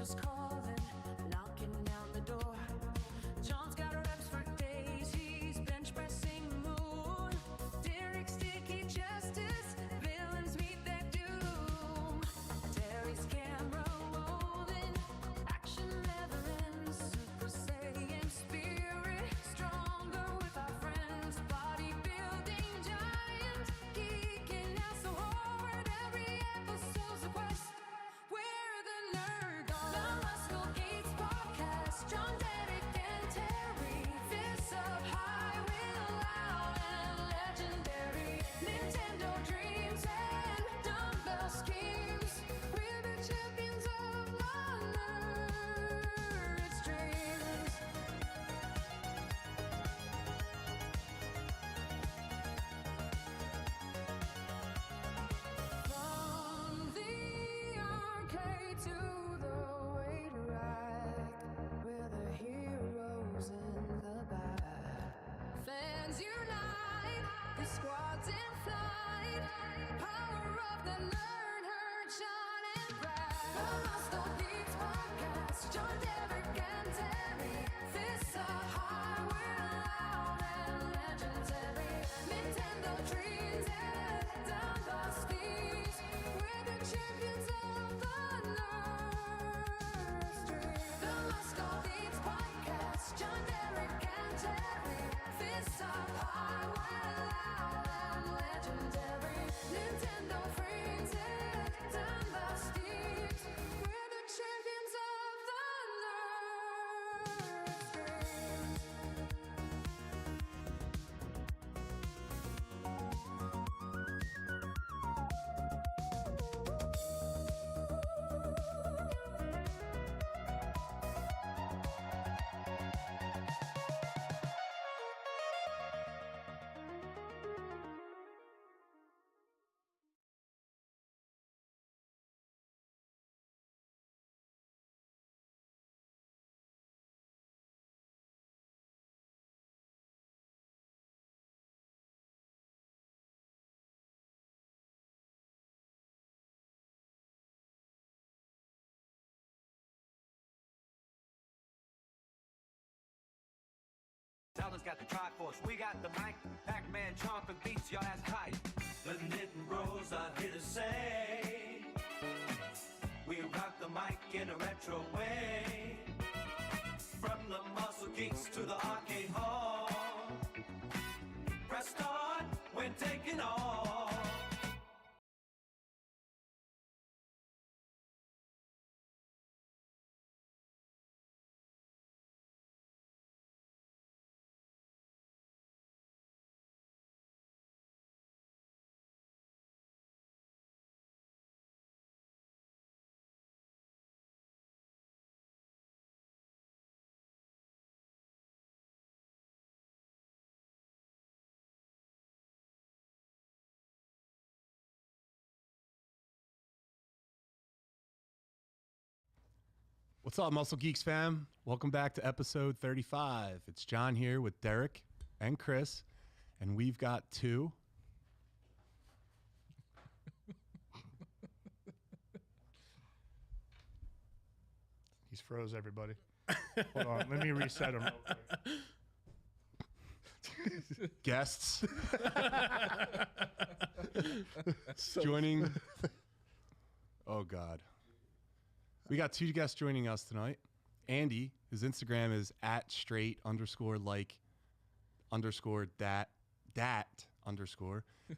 is calling, knocking down the door. John's got reps for days, he's bench pressing the moon. Derek's sticky justice, villains meet their doom. Terry's camera rolling, action never ends. Super Saiyan spirit, stronger with our friends. Bodybuilding giant, geeking out so hard. Every episode's a quest. We're the Nerd Guard. The Muscle Geeks podcast. John, Derek, and Terry. Fists up high, Will Out, and legendary. Nintendo dreams and dumbbell schemes. We're the champions of the nerd's dreams. From the arcade to the weight rack, we're the heroes in the back. Fans unite, the squad's in flight. Power of the nerd herd, Sean and Brad. The Muscle Geeks podcast, John, Derek, and Terry. Fists up high, we're loud and legendary. Nintendo dreams and dumbbell schemes. We're the champions of the nerd's dreams. The Muscle Geeks podcast, John, Derek, and Terry. Fists up high, we're loud and legendary. Nintendo dreams and dumbbell schemes. We're the champions of the nerd's dreams. Talon's got the Triforce, we got the mic. Pac-Man chomping beats your ass tight. The knitting bros are here to say we rock the mic in a retro way. From the Muscle Geeks to the arcade hall. Press start, we're taking off. What's up, Muscle Geeks fam? Welcome back to episode 35. It's John here with Derek and Chris, and we've got two. He's froze, everybody. Hold on, let me reset him real quick. Guests joining. Oh, God. We got two guests joining us tonight. Andy, whose Instagram is @straight_like_dat_.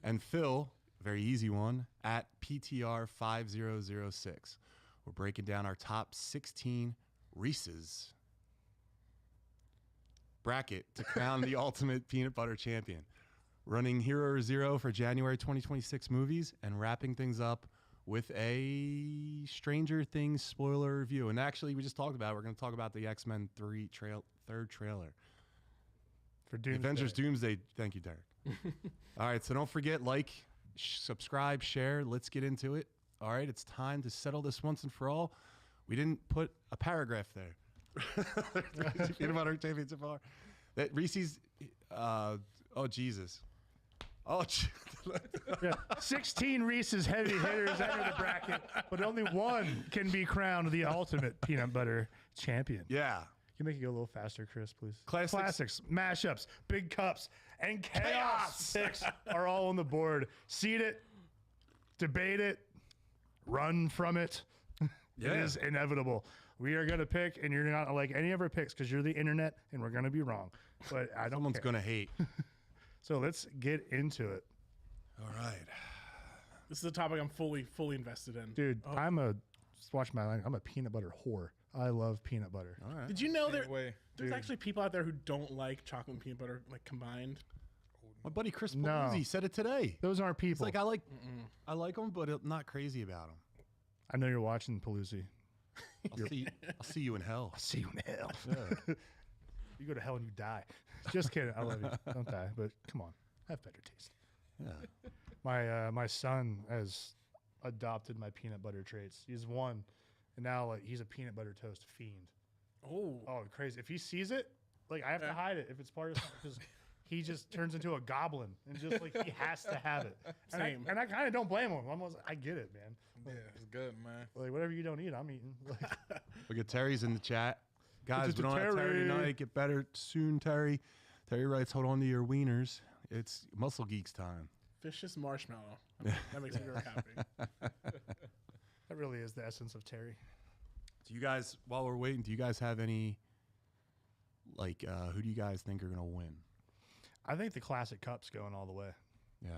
And Phil, very easy one, @PTR5006. We're breaking down our top 16 Reese's bracket to crown the ultimate peanut butter champion. Running Hero or Zero for January 2026 movies and wrapping things up with a Stranger Things spoiler review. And actually, we just talked about it. We're going to talk about the X-Men third trailer. For Doomsday. Avengers Doomsday. Thank you, Derek. All right, so don't forget, like, subscribe, share. Let's get into it. All right, it's time to settle this once and for all. We didn't put a paragraph there. Peanut butter championship bar. That Reese's, oh, Jesus. Oh, Yeah, 16 Reese's heavy hitters enter the bracket, but only one can be crowned the ultimate peanut butter champion. yeah. Can you make it go a little faster, Chris, please? Classics. Classics, mashups, big cups, and chaos picks are all on the board. Seed it, debate it, run from it. Yeah. It is inevitable. We are going to pick, and you're not going to like any of our picks because you're the internet, and we're going to be wrong. But I don't Someone's care. going to hate. So let's get into it. All right. This is a topic I'm fully invested in. Dude, just watch my line. I'm a peanut butter whore. I love peanut butter. All right. Did you know Anyway, there's actually people out there who don't like chocolate and peanut butter like combined? My buddy Chris No. Paluzzi said it today. Those aren't It's people. like I like them, but I'm not crazy about them. I know you're watching, Paluzzi. I'll see you in hell. See you in hell. You go to hell and you die. Just kidding. I love you. Don't die. But come on, have better taste. Yeah. My son has adopted my peanut butter traits. He's one, and now like he's a peanut butter toast fiend. Oh, Oh, crazy! If he sees it, like I have to hide it if it's part of something because he just turns into a goblin and just like he has to have it. Same. And I kind of don't blame him. I get it, man. yeah, it's good, man. Like whatever you don't eat, I'm eating. Like, Look at Terry's in the chat. Guys, It's we a don't have Terry Terry. tonight. Get better soon, Terry. Terry writes, hold on to your wieners. It's Muscle Geeks time. vicious marshmallow. That makes me very happy. that really is the essence of Terry. Do you guys, while we're waiting, do you guys have any, like, who do you guys think are going to win? I think the classic cup's going all the way. Yeah.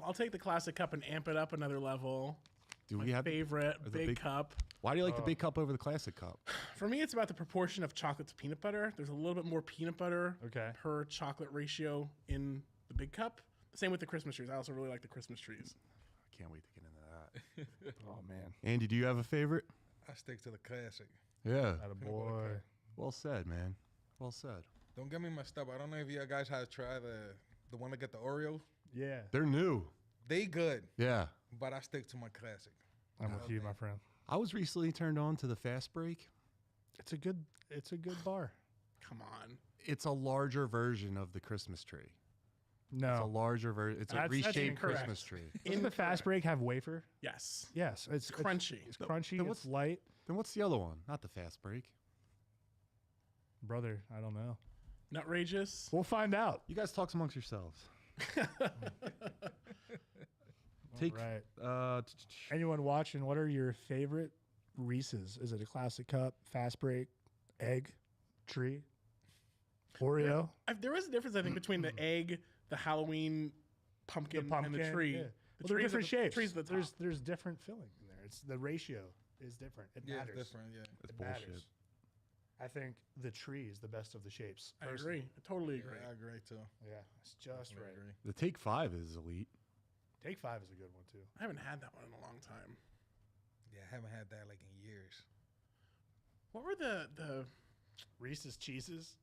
I'll take the classic cup and amp it up another level. Do My we have favorite the big big- cup. Why do you like the big cup over the classic cup? For me, it's about the proportion of chocolate to peanut butter. There's a little bit more peanut butter Okay. per chocolate ratio in the big cup. Same with the Christmas trees. I also really like the Christmas trees. I can't wait to get into that. Oh man, Andy, do you have a favorite? I stick to the classic. Yeah. attaboy. Well said, man. Well said. Don't get me messed up. I don't know if you guys have tried the one that get the Oreos. Yeah, They're new. They good, Yeah. but I stick to my classic. I'm with you, my friend. I was recently turned on to the Fast Break. It's a good bar. Come on. It's a larger version of the Christmas tree. It's a No, larger version. It's a That's reshaped incorrect. Christmas tree. doesn't the fast break have wafer? Yes. Yes, it's crunchy. It's crunchy. then It's light, Then what's the other one? Not the Fast Break. brother. I don't know. Nutrageous. We'll find out. You guys talk amongst yourselves. Take Right. Anyone watching? What are your favorite Reese's? Is it a classic cup, fast break, egg, tree, Oreo? There is a difference, I think, between the egg, the Halloween pumpkin, and the tree. Yeah. The Well, they're tree's different at the- shapes. Tree's at the top. There's different filling in there. It's the ratio is different. It Yeah, matters. it's different. Yeah. It's It bullshit. matters. I think the tree is the best of the shapes. I personally. agree. I totally agree. I agree too. Yeah, it's just I right. agree. The Take 5 is elite. Take 5 is a good one too. I haven't had that one in a long time. Yeah, I haven't had that like in years. What were the Reese's cheeses.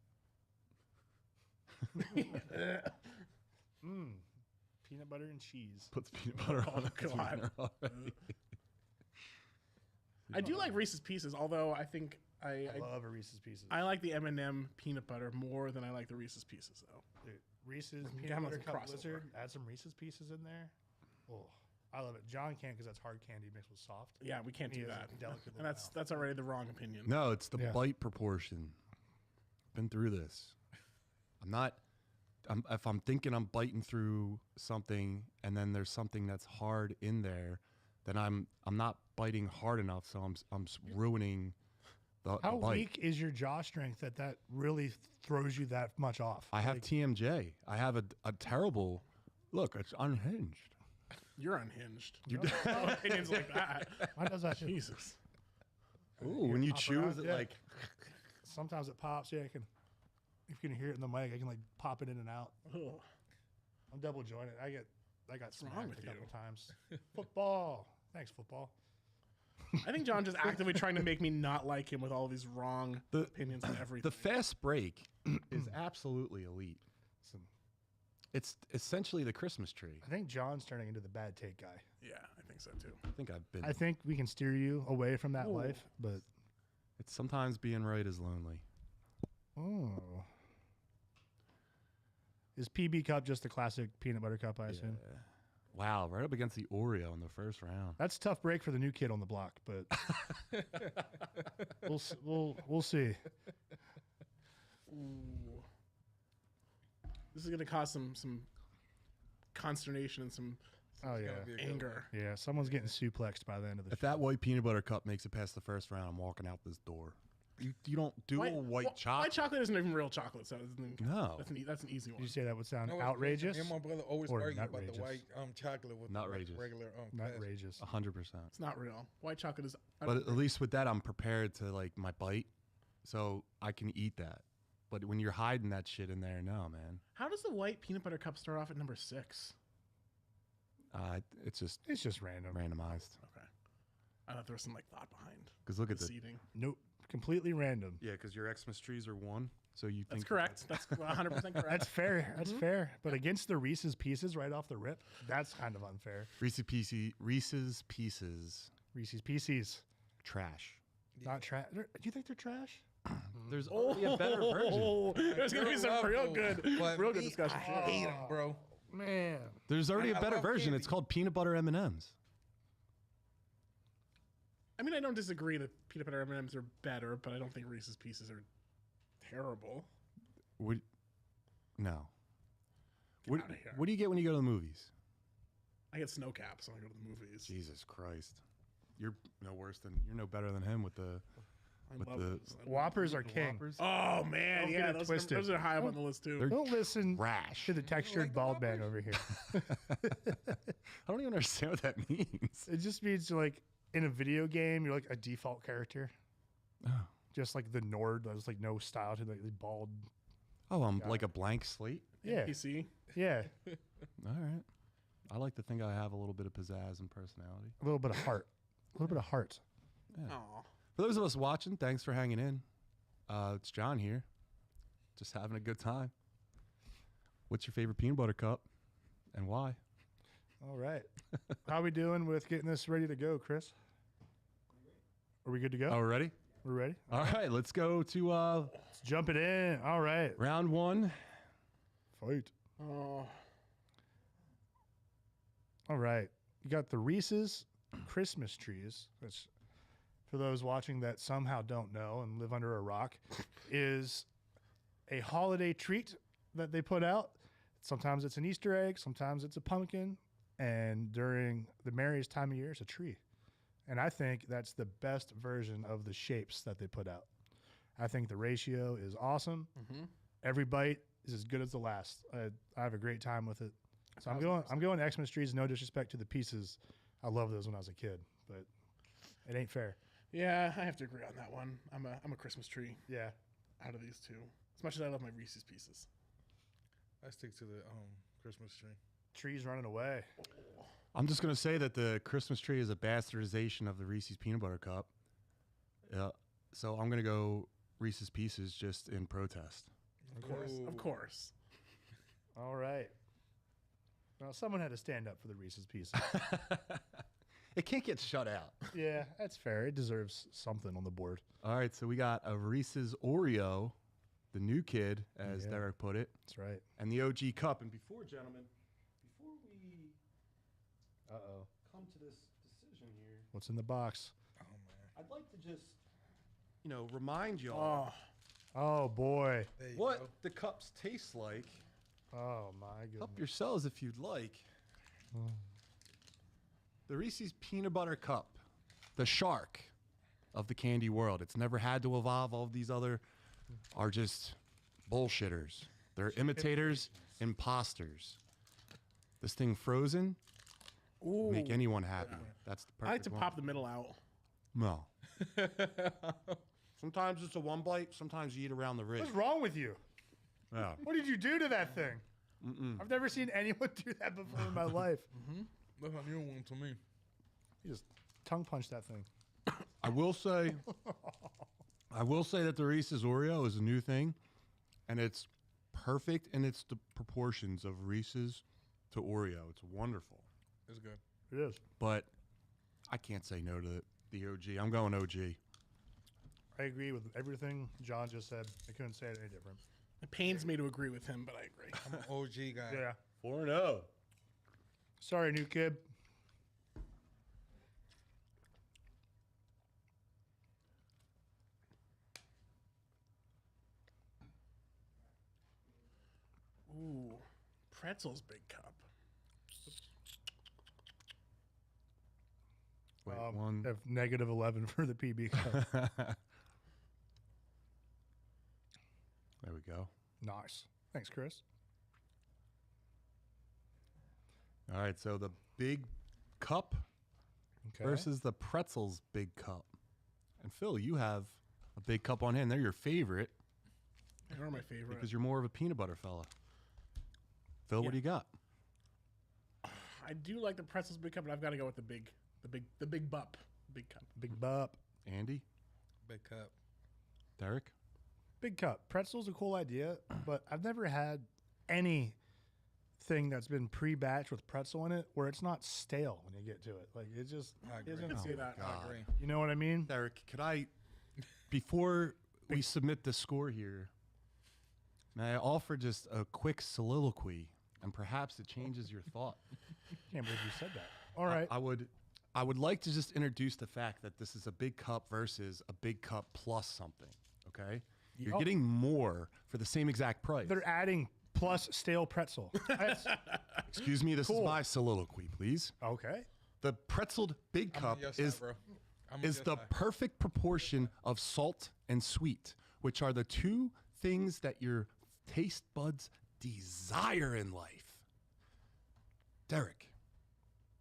Peanut butter and cheese. Puts peanut butter on it. Oh, God. Already. I do like Reese's Pieces, although I think I love a Reese's Pieces. I like the M&M peanut butter more than I like the Reese's Pieces, though. Dude, Reese's Yeah, peanut I'm butter a cup crossover. blizzard. Add some Reese's Pieces in there. Oh, I love it. John can't because that's hard candy mixed with soft. Yeah, we can't He do has that. a delicate And that's already the wrong opinion. No, it's the Yeah. bite proportion. Been through this. If I'm thinking I'm biting through something and then there's something that's hard in there, then I'm not biting hard enough, so I'm ruining the How bite. weak is your jaw strength that really throws you that much off? I have Like, TMJ. I have a terrible look. It's unhinged. You're unhinged. You No opinions like that. why does that? shit- Jesus. Ooh, when you pop chew, around, is it yeah. like Sometimes it pops. Yeah, I can. If you can hear it in the mic, I can like pop it in and out. Ugh. I'm double jointed. I got wrong smacked with a couple you? times. Football. Thanks, football. I think John just actively trying to make me not like him with all these wrong The- opinions on everything. the fast break is absolutely elite. Some, It's essentially the Christmas tree. I think John's turning into the bad take guy. Yeah, I think so too. I think I've been. I think we can steer you away from that Ooh. life, but It's sometimes being right is lonely. oh, Is PB Cup just the classic peanut butter cup, I assume? Wow, right up against the Oreo in the first round. That's a tough break for the new kid on the block, but we'll see. Ooh. This is gonna cause some consternation and some Oh yeah, Gonna be a good anger. yeah. Someone's getting suplexed by the end of the If show. that white peanut butter cup makes it past the first round, I'm walking out this door. You don't do a white chocolate. White chocolate isn't even real chocolate, so No. that's an easy one. Did you say that would sound No, outrageous? Me and my brother always or argue about the nutrageous? white chocolate with Nutrageous. the regular plastic. Outrageous. 100%. It's not real. White chocolate is. But at least with that, I'm prepared to like my bite, so I can eat that. But when you're hiding that shit in there, no, man. How does the white peanut butter cup start off at number 6? It's just It's just random. randomized. Okay, I thought there was some like thought behind Because look the at the seating. Nope. Completely random. yeah, because your Xmas trees are one, so you think That's correct. That's 100% correct. That's fair. That's fair. But against the Reese's Pieces right off the rip, that's kind of unfair. Reese's Pieces Reese's Pieces, trash. not trash. Do you think they're trash? There's already a better version. Oh, there's gonna be some real good discussion. I hate them, bro. Man. There's already I a better love version. candy. It's called peanut butter M&Ms. I mean, I don't disagree that peanut butter M&Ms are better, but I don't think Reese's Pieces are terrible. No. Get out of here. What do you get when you go to the movies? I get snow caps when I go to the movies. Jesus Christ. You're no better than him with the I with love the those. Whoppers are king. Whoppers. Oh man, Don't yeah, get it those twisted. are high up on the list too. They're Don't listen trash. to the textured bald man over here. I don't even understand what that means. It just means like in a video game, you're like a default character. Oh, Just like the Nord, there's like no style to the bald. oh I'm like a blank slate. Yeah. PC. Yeah. All right. I like to think I have a little bit of pizzazz and personality. A little bit of heart. A little bit of heart. Oh, For those of us watching, thanks for hanging in. It's John here. Just having a good time. What's your favorite peanut butter cup and why? All right. How we doing with getting this ready to go, Chris? Are we good to go? Oh, we're ready? We're ready? All right, let's go to Let's jump it in. All right. round one. Fight. oh, All right. You got the Reese's Christmas trees, which for those watching that somehow don't know and live under a rock, is a holiday treat that they put out. Sometimes it's an Easter egg, sometimes it's a pumpkin, and during the merriest time of year, it's a tree. And I think that's the best version of the shapes that they put out. I think the ratio is awesome. Every bite is as good as the last. I have a great time with it. So I'm going Xmas trees. No disrespect to the pieces. I love those when I was a kid, but it ain't fair. yeah, I have to agree on that one. I'm a Christmas tree Yeah. out of these two. As much as I love my Reese's Pieces. I stick to the Christmas tree. Trees running away. I'm just going to say that the Christmas tree is a bastardization of the Reese's peanut butter cup. So I'm going to go Reese's Pieces just in protest. Of course. All right. Well, someone had to stand up for the Reese's Pieces. It can't get shut out. Yeah, that's fair. It deserves something on the board. All right, so we got a Reese's Oreo, the new kid, as Yeah. Derek put it, That's right. and the OG cup. And before, gentlemen, before we come to this decision here, What's in the box? Oh man. I'd like to just, remind y'all Oh, Oh, boy. There you what go. the cups taste like. Oh, my Help goodness. yourselves if you'd like. The Reese's Peanut Butter Cup, the shark of the candy world. It's never had to evolve. All of these other are just bullshitters. They're imitators, imposters. This thing frozen, ooh. make anyone happy. That's the perfect I like to one. pop the middle out. No. Sometimes it's a one bite. Sometimes you eat around the ridge. What's wrong with you? Yeah. What did you do to that thing? I've never seen anyone do that before in my life. That's a new one to me. You just tongue punch that thing. I will say that the Reese's Oreo is a new thing, and it's perfect in its proportions of Reese's to Oreo. It's wonderful, It's good. It is. but I can't say no to the OG. I'm going OG. I agree with everything John just said. I couldn't say it any different. It pains me to agree with him, but I agree. I'm an OG guy. Yeah. 4-0. Sorry, new kid. Ooh, pretzels big cup. Wait, one. Have negative 11 for the PB cup. There we go. Nice. Thanks, Chris. All right, so the big cup Okay. versus the pretzels big cup. And Phil, you have a big cup on hand. They're your favorite They're my favorite. because you're more of a peanut butter fella. Phil, what do you got? I do like the pretzels big cup, but I've got to go with the big bup, big cup. Big bup. Andy? Big cup. Derek? Big cup. Pretzel's a cool idea, but I've never had anything that's been pre-batched with pretzel in it where it's not stale when you get to it. Like, it just I agree. isn't. See that? I agree. You know what I mean? Derek, could I, before we submit the score here, may I offer just a quick soliloquy, and perhaps it changes your thought? Can't believe you said that. All right. I would like to just introduce the fact that this is a big cup versus a big cup plus something. Okay, you're Oh. getting more for the same exact price. They're adding plus stale pretzel. That's, Excuse me, this Cool. is my soliloquy, please. okay. The pretzeled big I'm cup on your side, is bro. I'm on is your the side. perfect proportion of salt and sweet, which are the two things that your taste buds desire in life. Derek,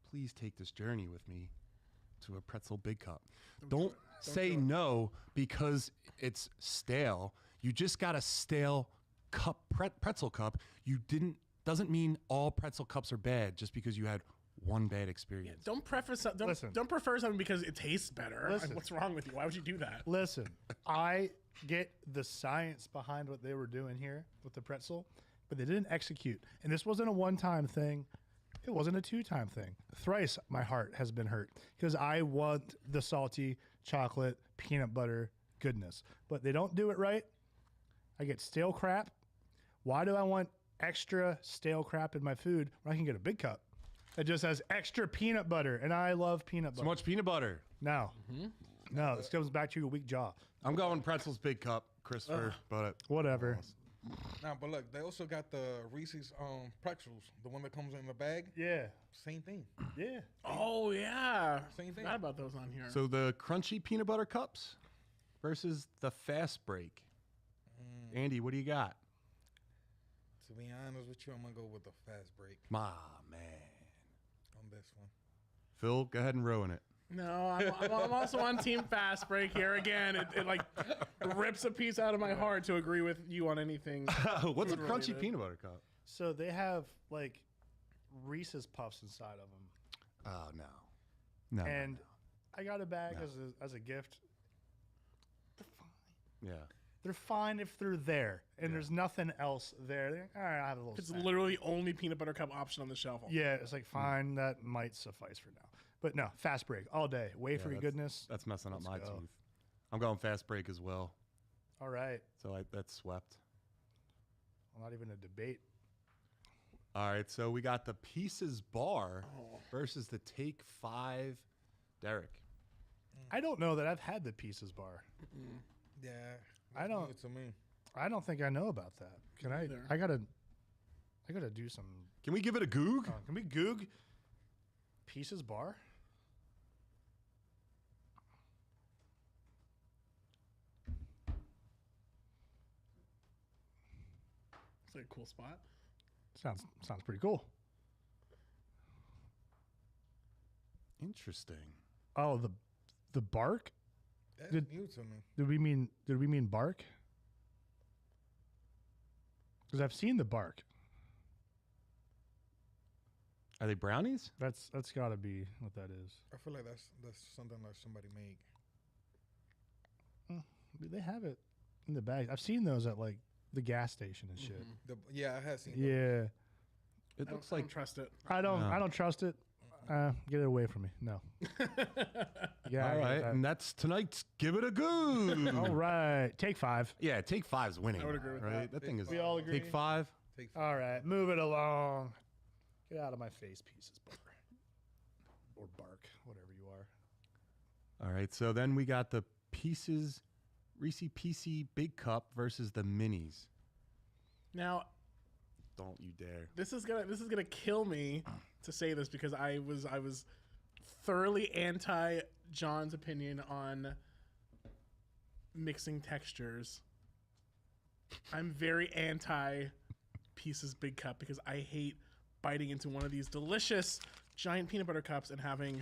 please take this journey with me to a pretzel big cup. Don't say no because it's stale. You just got a stale cup, pretzel cup. Doesn't mean all pretzel cups are bad just because you had one bad experience. Don't Listen. don't prefer something because it tastes better. Like, Listen. what's wrong with you? Why would you do that? Listen, I get the science behind what they were doing here with the pretzel, but they didn't execute. And this wasn't a one-time thing. It wasn't a two-time thing. Thrice my heart has been hurt because I want the salty chocolate peanut butter goodness, but they don't do it right. I get stale crap. Why do I want extra stale crap in my food when I can get a big cup that just has extra peanut butter? And I love peanut So butter. much peanut butter. No, no, this comes back to your weak jaw. I'm going pretzels big cup, Christopher, but Whatever. Nah, but look, they also got the Reese's pretzels, the one that comes in the bag. Yeah, Same thing. yeah. Oh yeah, Same thing. Forgot about those on here. so the crunchy peanut butter cups versus the fast break. Andy, what do you got? To be honest with you, I'm gonna go with the fast break My man. on this one. Phil, go ahead and ruin it. No, I'm also on Team Fast Break here again. It like rips a piece out of my heart to agree with you on anything. What's a Food crunchy related. peanut butter cup? So they have like Reese's Puffs inside of them, Oh, no. No. no, and no. I got a bag No. as a gift. Yeah. They're fine if they're there, and there's nothing else there. They're like, all right, I have a little. It's snack. literally the only peanut butter cup option on the shelf. Yeah, it's like fine. That might suffice for now. But no, fast break all day. Wafery that's- goodness. That's messing up my Let's go. tooth. I'm going fast break as well. All right. So that's swept. Well, not even a debate. All right. So we got the Pieces Bar versus the Take 5 Derek. I don't know that I've had the Pieces Bar. Yeah, I don't- It's to me. I don't think I know about that. Can I? Either. I gotta do some. Can we give it a goog? Can we goog Pieces Bar? It's like a cool spot. Sounds pretty cool. Interesting. Oh, the bark? That's Did- new to me. Did we mean bark? Because I've seen the bark. Are they brownies? That's got to be what that is. I feel like that's something that somebody made. They have it in the bag. I've seen those at like the gas station and shit. Yeah, I have seen. Them. Yeah, It I looks don't like trust it. I don't No. trust it. Get it away from me. No. Yeah. all right, and that's tonight's Give It a Goog. All right. Take 5. Yeah, Take 5's winning. I would agree with right? that. That thing is. We all agree? Take 5. Fake. All right, move it along. Get out of my face, pieces bar. Or bark, whatever you are. All right, so then we got the Pieces Reese PC Big Cup versus the Minis. Now, Don't you dare. this is gonna kill me to say this because I was thoroughly anti John's opinion on mixing textures. I'm very anti Pieces Big Cup because I hate biting into one of these delicious giant peanut butter cups and having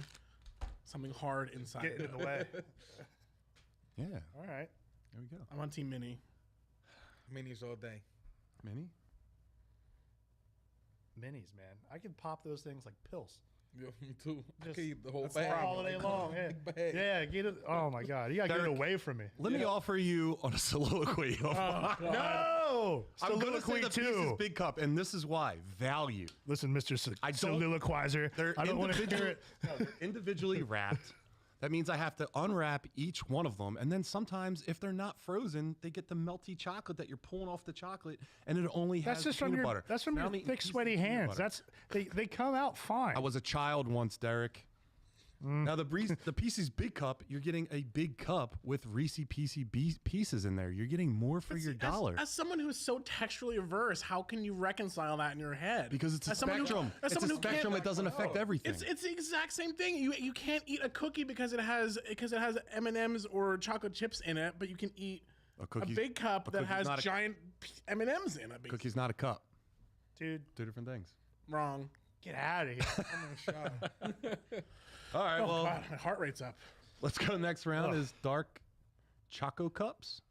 something hard inside. Getting in the way. Yeah, All right. there we go. I'm on Team Mini. Minis all day. Mini? Minis, man. I can pop those things like pills. Yo, me too. I Just- can eat the whole That's bag. all day long. Yeah. Big bag. Yeah, get it. Oh my God, you gotta get it Derek, away from me. Let me offer you on a soliloquy. No, I'm going to say soliloquy the Pieces too. Big Cup, and this is why. Value. Listen, Mr. I don't- Soliloquizer. They're I don't want to hear it. They're individually wrapped. That means I have to unwrap each one of them, and then sometimes, if they're not frozen, they get the melty chocolate that you're pulling off the chocolate, and it only has That's just from peanut your. butter. That's from Now your I'm eating thick, pieces sweaty of peanut hands. butter. That's they come out fine. I was a child once, Derek. Now the Pieces Big Cup, you're getting a big cup with Reese pieces in there. You're getting more for your dollar. As someone who is so texturally averse, how can you reconcile that in your head? Because it's a As someone who- spectrum. as It's a someone who can't- spectrum. It doesn't affect everything. It's the exact same thing. You can't eat a cookie because it has M&Ms or chocolate chips in it, but you can eat a cookie's- big cup a that cookie's has not a- giant M&Ms in it. Cookie's not a cup. Dude, Two different things. Wrong. get out of here. I'm in shock. All right, Oh well, God, my heart rate's up. let's go. Next round is dark Choco Cups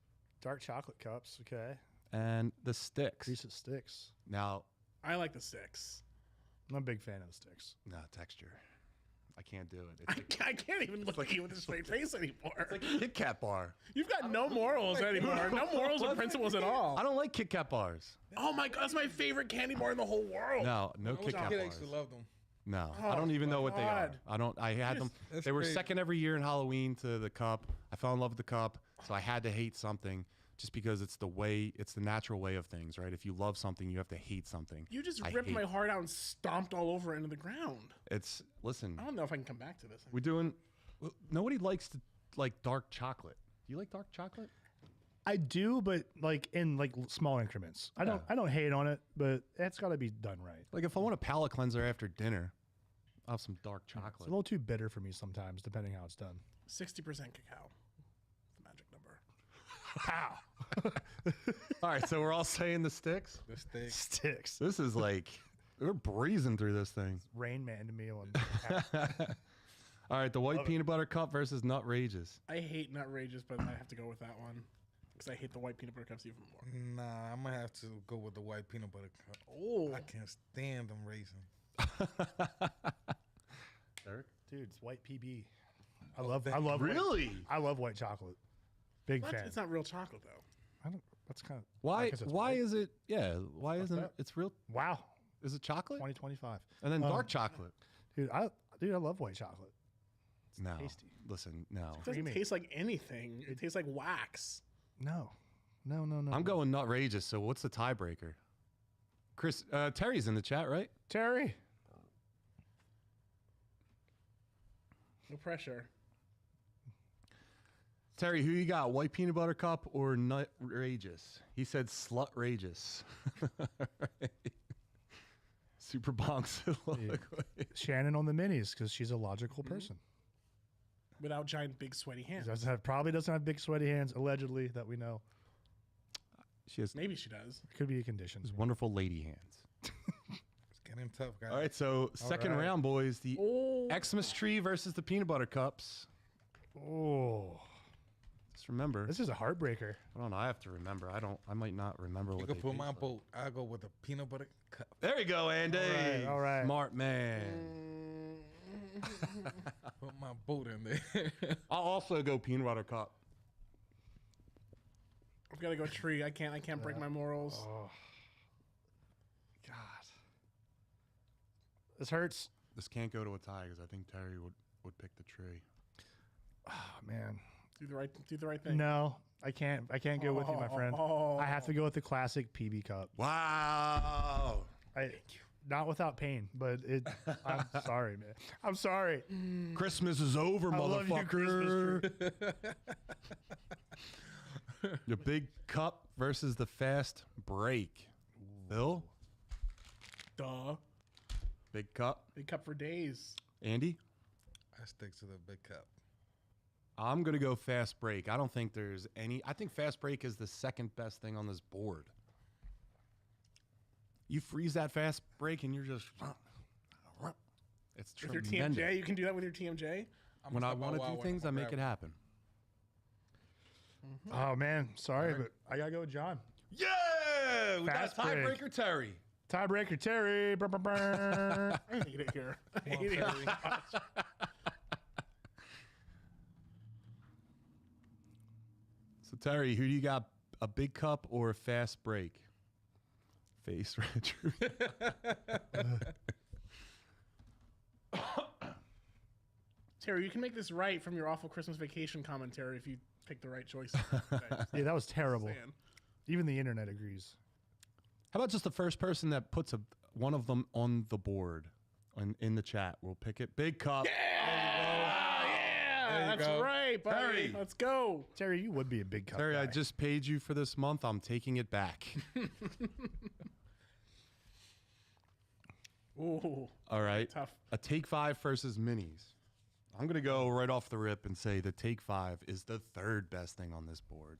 Dark chocolate cups. Okay. and the sticks. Reese's sticks. Now, I like the six. I'm a big fan of the sticks. no texture. I can't do it. It's I can't even look at you with a straight face anymore. like a Kit Kat bar. You've got no morals anymore. No morals or principles at all. I don't like Kit Kat bars. Oh my God, that's my favorite candy bar in the whole world. No, no I was Kit a Kat kid, I bars. used to love them. No, Oh, I don't even know what they are. God. I had them. That's They were crazy. second every year in Halloween to the cup. I fell in love with the cup, so I had to hate something just because it's the natural way of things, right? If you love something, you have to hate something. You just I ripped hate- my heart out and stomped all over it into the ground. Listen, I don't know if I can come back to this. we're doing. Nobody likes to like dark chocolate. Do you like dark chocolate? I do, but like in like small increments. I don't hate on it, but it's got to be done right. Like if I want a palate cleanser after dinner, I'll have some dark It's a chocolate. little too bitter for me sometimes, depending how it's done. 60% cacao. The magic number. All right, so we're all saying the sticks. The steak. Sticks. This is like we're breezing through this thing. Rain Man to me on. All right, the white peanut butter cup versus Nutrageous. I hate Nutrageous, but I have to go with that one because I hate the white peanut butter cups even more. Nah, I'm gonna have to go with the white peanut butter cup. Oh, I can't stand them raisins. Eric? Dude, it's white PB. I love Really? I love white chocolate. Big what? fan. It's not real chocolate though. I don't. That's kind of Why? guess it's Why white. is it? Yeah. Why isn't it? that? It's real. wow. Is it chocolate? 2025. And then dark chocolate. Dude, I love white chocolate. No. tasty. Listen, no. It doesn't Creamy. taste like anything. It tastes like wax. No. I'm going Nutrageous. So what's the tiebreaker? Chris, Terry's in the chat, right? Terry. No pressure. Terry, who you got? White peanut butter cup or Nutrageous? He said Slutrageous. Super bonks. Shannon on the minis because she's a logical person. Without giant, big, sweaty hands. Probably doesn't have big sweaty hands, allegedly, that we know. She has Maybe she does. It could be a condition. wonderful lady hands. It's getting tough, guys. All right, so second right. round, boys. The Oh, Xmas tree versus the peanut butter cups. Oh, Just remember. this is a heartbreaker. Hold on, I have to remember. I might not remember You what can they put taste my like. boat. I'll go with the peanut butter cup. There you go, Andy. all right. Smart man. Put my boat in there. I'll also go peanut butter cup. I've got to go tree. I can't break my morals. Oh, God, this hurts. This can't go to a tie because I think Terry would pick the tree. Oh, man, Do the right thing. No, I can't go with you, my friend. I have to go with the classic PB cup. Wow. Not without pain, but I'm sorry, man. I'm sorry. Christmas is over, I love you, motherfucker. Christmas The big cup versus the fast break. Bill? Duh. Big cup. Big cup for days. Andy? I stick to the big cup. I'm going to go fast break. I don't think there's any. I think fast break is the second best thing on this board. You freeze that fast break and you're just. It's With your tremendous. TMJ, you can do that with your TMJ. When I want to do things, I make it happen. Oh man, sorry, but I gotta go with John. Yeah! We Fast got break. tiebreaker Terry. Tiebreaker, Terry. Brr, brr, brr. I hate it here. I hate it here. So, Terry, who do you got? A big cup or a fast break? Face retro. Terry, you can make this right from your awful Christmas Vacation commentary if you pick the right choice. Yeah, that was terrible. Saying. Even the internet agrees. How about just the first person that puts one of them on the board in the chat? We'll pick it. Big cup. Yeah, you that's go. right, buddy. Terry. Let's go. Terry, you would be a big cup Terry, I guy. just paid you for this month. I'm taking it back. Ooh, All right. tough. A Take 5 versus minis. I'm going to go right off the rip and say the Take 5 is the third best thing on this board.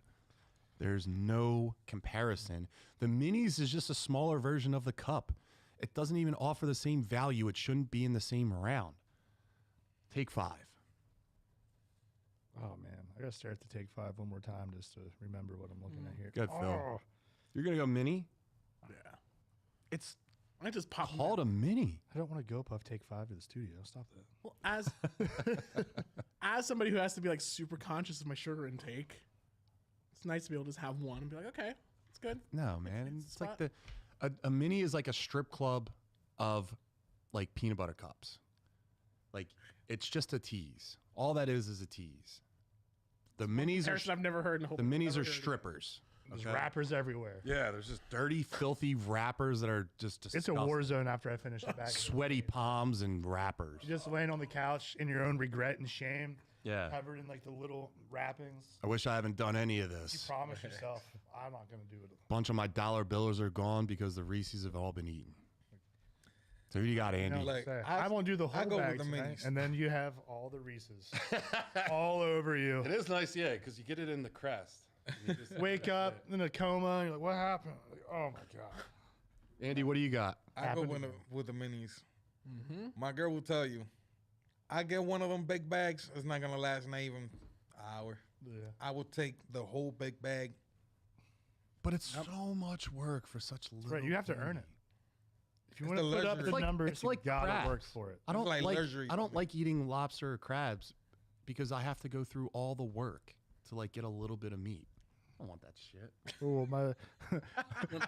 There's no comparison. The minis is just a smaller version of the cup. It doesn't even offer the same value. It shouldn't be in the same round. Take 5. Oh man, I gotta stare at the Take 5 one more time just to remember what I'm looking at here. Good, Phil. Oh. You're going to go mini? Yeah. It's I just pop them called a mini. I don't want to go puff Take 5 to the studio. Stop that. Well, as somebody who has to be like super conscious of my sugar intake, it's nice to be able to just have one and be like, okay, it's good. No, man. It's It's like spot. a mini is like a strip club of like peanut butter cups. Like it's just a tease. All that is a tease. The minis are Harrison, I've never heard. In the minis are strippers. There's okay? rappers everywhere. Yeah, there's just dirty, filthy rappers that are just It's a disgusting. war zone after I finish the bag. Sweaty palms and rappers. You're just laying on the couch in your own regret and shame, Yeah. covered in like the little wrappings. I wish I haven't done any of You this. promise yourself, I'm not gonna do it. A bunch of my dollar billers are gone because the Reese's have all been eaten. So who do you got, Andy? No, Like, say, I- I won't do the whole I go with bag the tonight, minis. and then you have all the Reese's all over you. It is nice, yeah, because you get it in the crest. Wake up in a coma, and you're like, "What happened?" Like, oh my god! Andy, what do you got? I go Happened with to with the minis. My girl will tell you, I get one of them big bags. It's not gonna last not even an hour. Yeah. I will take the whole big bag. But it's so much work for such little. Right, you have to earn it. If you It's want to the put up luxury. the It's like- numbers, it's you like gotta crabs. work for it. I don't like like luxury I don't for me. like eating lobster or crabs because I have to go through all the work to like get a little bit of meat. I don't want that shit. Oh my!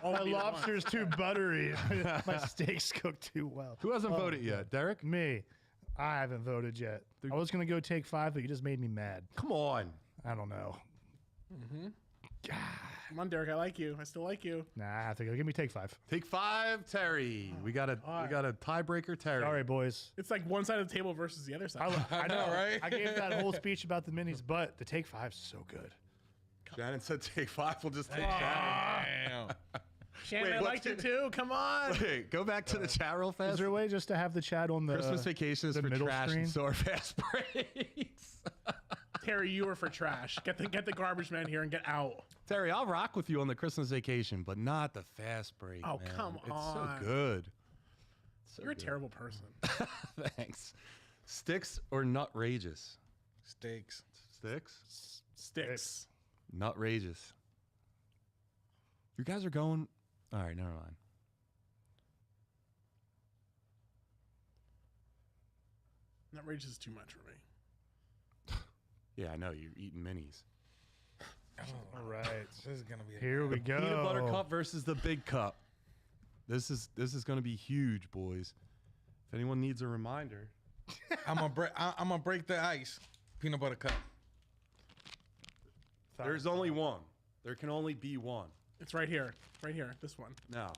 All My meat at once. lobster's too buttery. My steaks cook too well. Who hasn't Oh, voted yet? Derek? Me. I haven't voted yet. I was gonna go Take 5, but you just made me mad. Come on. I don't know. Come on, Derek. I like you. I still like you. Nah, I have to go. Give me Take 5. Take 5, Terry. We got a tiebreaker, Terry. Sorry, boys. It's like one side of the table versus the other side. I know, right? I gave that whole speech about the minis, but the Take 5's so good. Shannon said take 5. We'll just take Shannon. Damn. Shannon, I what's liked it your- too. Come on. Wait, go back to the chat real Is fast. there a way just to have the chat on the Christmas vacation is the for middle trash screen? and so are fast breaks. Terry, you are for trash. Get the garbage man here and get out. Terry, I'll rock with you on the Christmas vacation, but not the fast break. Oh, man. come It's on. so good. So You're a good. terrible person. Thanks. Sticks or nutrageous? Steaks. Sticks? Sticks. Nutrageous. You guys are going. All right, never mind. Outrageous is too much for me. Yeah, I know. You're eating minis. All right. This is gonna be. Here we go. Peanut butter cup versus the big cup. This is going to be huge, boys. If anyone needs a reminder, I'm gonna break the ice. Peanut butter cup. There's only one. There can only be one. It's right here. Right here. This one. No.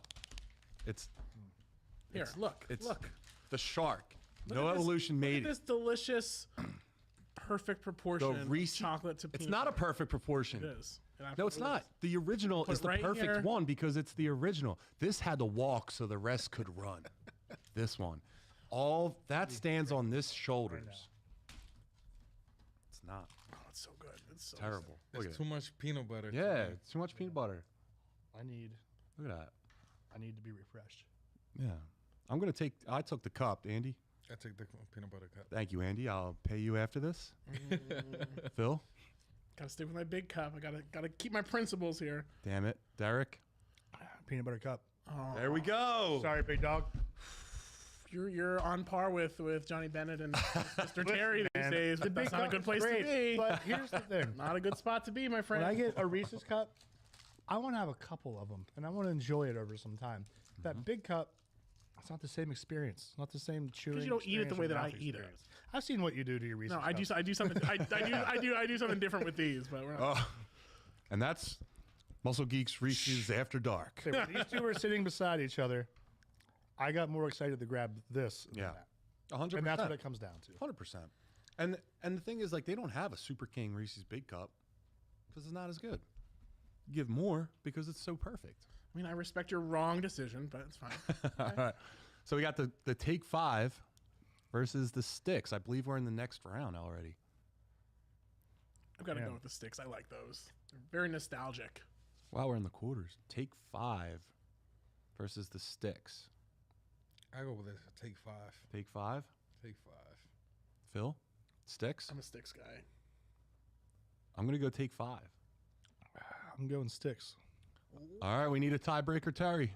It's Here, look. it's Look. the shark. Look No at this- evolution made Look at it. this delicious, perfect proportion The of Reese chocolate to peanut It's not a butter. perfect proportion. It is. It No, it's absolutely not. The original Put is it the right perfect here. one because it's the original. This had to walk so the rest could run. This one. All that stands on this shoulders. It's not. is. Oh, it's so good. It's so Terrible. Look It's at too it. much peanut butter. Yeah, it's too much peanut butter. I need Look at that. to be refreshed. Yeah. I took the cup, Andy. I take the peanut butter cup. Thank you, Andy. I'll pay you after this. Phil? Gotta stick with my big cup. I gotta keep my principles here. Damn it. Derek? Peanut butter cup. There we go. Sorry, big dog. You're on par with Johnny Bennett and Mr. Terry these man. days. But that's not a good place to be. But here's the thing. Not a good spot to be, my friend. When I get a Reese's cup, I want to have a couple of them, and I want to enjoy it over some time. That big cup, it's not the same experience. It's not the same chewing. you don't eat it the experience way or that I mouth eat it. experience. I've seen what you do to your Reese's no, I cups. do something. I do something different with these, but we're not. Oh, and that's Muscle Geeks Reese's After Dark. Okay, when these two were sitting beside each other, I got more excited to grab this. than Yeah. that. 100%. And that's what it comes down to. 100%. And the thing is, like, they don't have a Super King Reese's Big Cup because it's not as good. You give more because it's so perfect. I mean, I respect your wrong decision, but it's fine. All right. So we got the Take 5 versus the Sticks. I believe we're in the next round already. I've got to Yeah. go with the sticks. I like those. They're very nostalgic. Wow, we're in the quarters. Take 5 versus the Sticks. I go with this. Take 5. Take 5. Take 5. Phil? Sticks? I'm a sticks guy. I'm going to go Take 5. I'm going sticks. All right, we need a tiebreaker, Terry.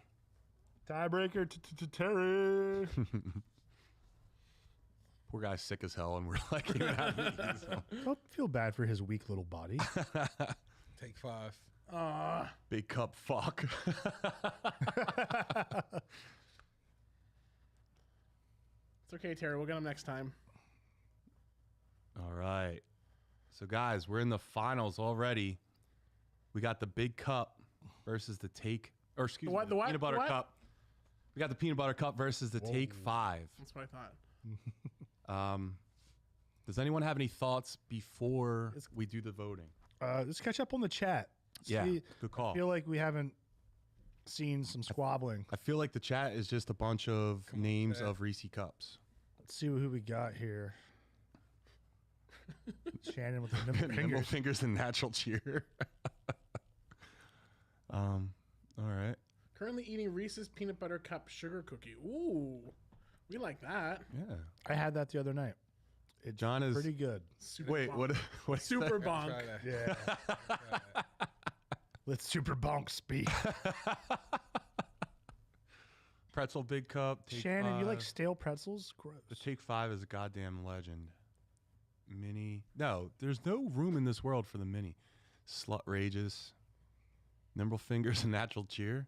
Tiebreaker to Terry. Poor guy's sick as hell, and we're like, giving out these, so. Don't feel bad for his weak little body. Take 5. Big cup fuck. It's okay, Terry. We'll get them next time. All right. So, guys, we're in the finals already. We got the Big Cup versus the Take, or excuse The what- me, the what- Peanut the Butter what? Cup. We got the Peanut Butter Cup versus the Take 5. That's what I thought. Does anyone have any thoughts before we do the voting? Let's catch up on the chat. Yeah, See, good call. I feel like we haven't seen some squabbling. I feel like the chat is just a bunch of names Dad. of Reese Cups. Let's see who we got here. Shannon with the nimble Nimble fingers. fingers and natural cheer. All right. Currently eating Reese's Peanut Butter Cup Sugar Cookie. Ooh, we like that. Yeah. I had that the other night. It's John is pretty good. Super Wait, bonk. what is Super that? bonk. Try that. Yeah. Let Super Bonk speak. Pretzel Big Cup. Take Shannon, you like 5. stale pretzels? Gross. The Take 5 is a goddamn legend. Mini. No, there's no room in this world for the mini. Slut Rages. Nimble Fingers and Natural Cheer.